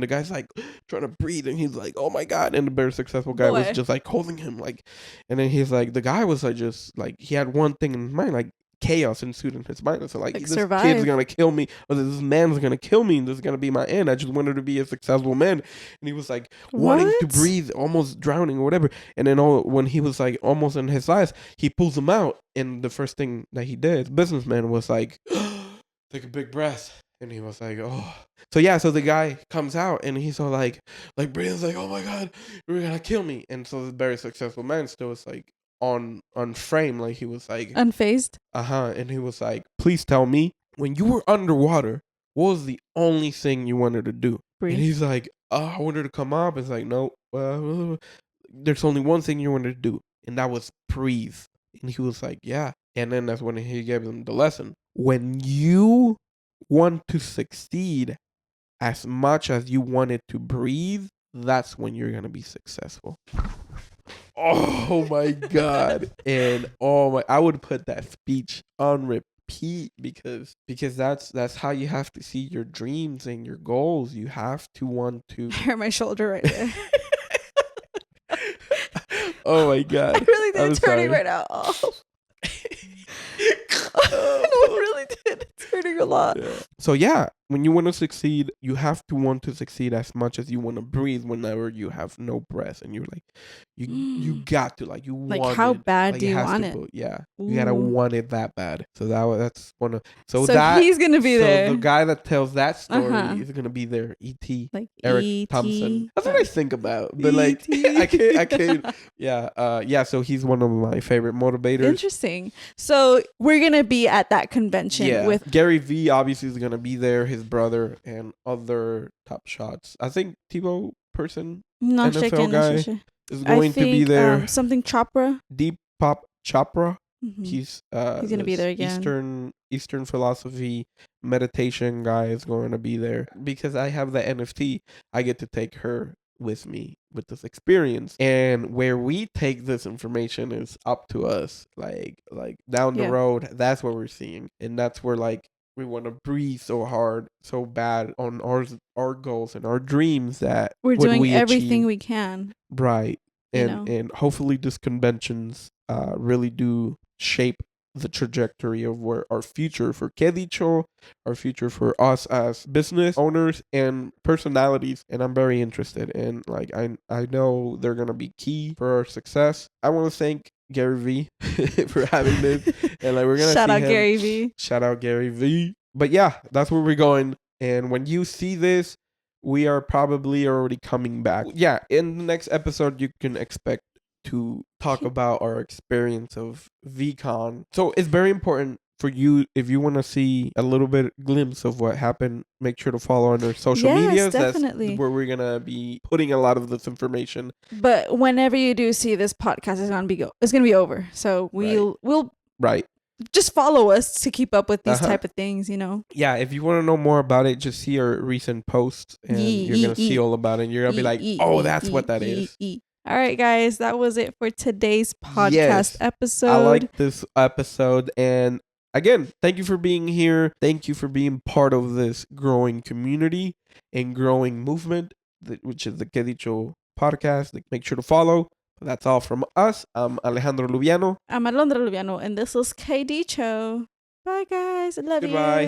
[SPEAKER 1] the guy's like trying to breathe, and he's like, oh my god, and the very successful guy was just like holding him, like, and then he's like, the guy was like just like he had one thing in his mind, like chaos ensued in his mind. So like this kid's gonna kill me, or this man's gonna kill me, and this is gonna be my end. I just wanted to be a successful man. And he was like wanting to breathe, almost drowning or whatever. And then when he was like almost in his last, he pulls him out, and the first thing that he did, businessman, was like take a big breath. And he was like, oh. So yeah, so the guy comes out, and he's all like breathes, like, oh my god, you're gonna kill me. And so the very successful man still was like on frame, like he was like
[SPEAKER 2] unfazed.
[SPEAKER 1] And he was like, please tell me, when you were underwater, what was the only thing you wanted to do? Breathe. And he's like, oh, I wanted to come up. It's like, no, there's only one thing you wanted to do, and that was breathe. And he was like, yeah. And then that's when he gave them the lesson. When you want to succeed as much as you wanted to breathe, that's when you're going to be successful. Oh my God. And I would put that speech on repeat because that's how you have to see your dreams and your goals. You have to want to.
[SPEAKER 2] I hurt my shoulder right there.
[SPEAKER 1] Oh my God.
[SPEAKER 2] I really did. It's hurting right now. Oh. It really did. It's hurting a lot.
[SPEAKER 1] Yeah. So yeah, when you want to succeed, you have to want to succeed as much as you want to breathe whenever you have no breath. And you're like, you got to, like, you want it.
[SPEAKER 2] Like, how bad do you want it?
[SPEAKER 1] Yeah. You gotta want it that bad. So that's one of
[SPEAKER 2] so he's gonna be there.
[SPEAKER 1] So the guy that tells that story is gonna be there. E.T.
[SPEAKER 2] Like
[SPEAKER 1] Eric Thompson. That's what I think about. But like I can't yeah, so he's one of my favorite motivators.
[SPEAKER 2] Interesting. So we're gonna be at that convention with
[SPEAKER 1] Gary V obviously is gonna be there, his brother, and other top shots. I think Tebow person, NFL guy, is going to be there.
[SPEAKER 2] Something Chopra.
[SPEAKER 1] Deepak Chopra.
[SPEAKER 2] Mm-hmm.
[SPEAKER 1] He's
[SPEAKER 2] gonna be there again.
[SPEAKER 1] Eastern philosophy meditation guy is going to be there. Because I have the NFT, I get to take her with me with this experience, and where we take this information is up to us. Like down the road, that's what we're seeing, and that's where like we want to breathe so hard, so bad on our goals and our dreams that
[SPEAKER 2] we're doing everything we can.
[SPEAKER 1] Right. And hopefully this conventions really do shape the trajectory of where our future for KEDICHO, our future for us as business owners and personalities. And I'm very interested. And like I know they're gonna be key for our success. I want to thank Gary V for having this. And like we're gonna
[SPEAKER 2] shout out Gary V.
[SPEAKER 1] Shout out Gary V. But yeah, that's where we're going. And when you see this, we are probably already coming back. Yeah, in the next episode, you can expect to talk about our experience of VCon. So it's very important for you, if you want to see a little bit glimpse of what happened, make sure to follow on our social medias.
[SPEAKER 2] Definitely.
[SPEAKER 1] That's where we're going to be putting a lot of this information.
[SPEAKER 2] But whenever you do see this podcast, it's going to be over. So we'll just follow us to keep up with these type of things,
[SPEAKER 1] Yeah, if you want to know more about it, just see our recent posts and you're going to see all about it. And you're going to be like, oh, that's what that is.
[SPEAKER 2] All right, guys, that was it for today's podcast episode.
[SPEAKER 1] I like this episode. And again, thank you for being here. Thank you for being part of this growing community and growing movement, which is the KEDICHO Podcast. Make sure to follow. That's all from us. I'm Alejandro Lubiano.
[SPEAKER 2] I'm Alondra Lubiano, and this is KEDICHO. Bye, guys. I love you.
[SPEAKER 1] Goodbye.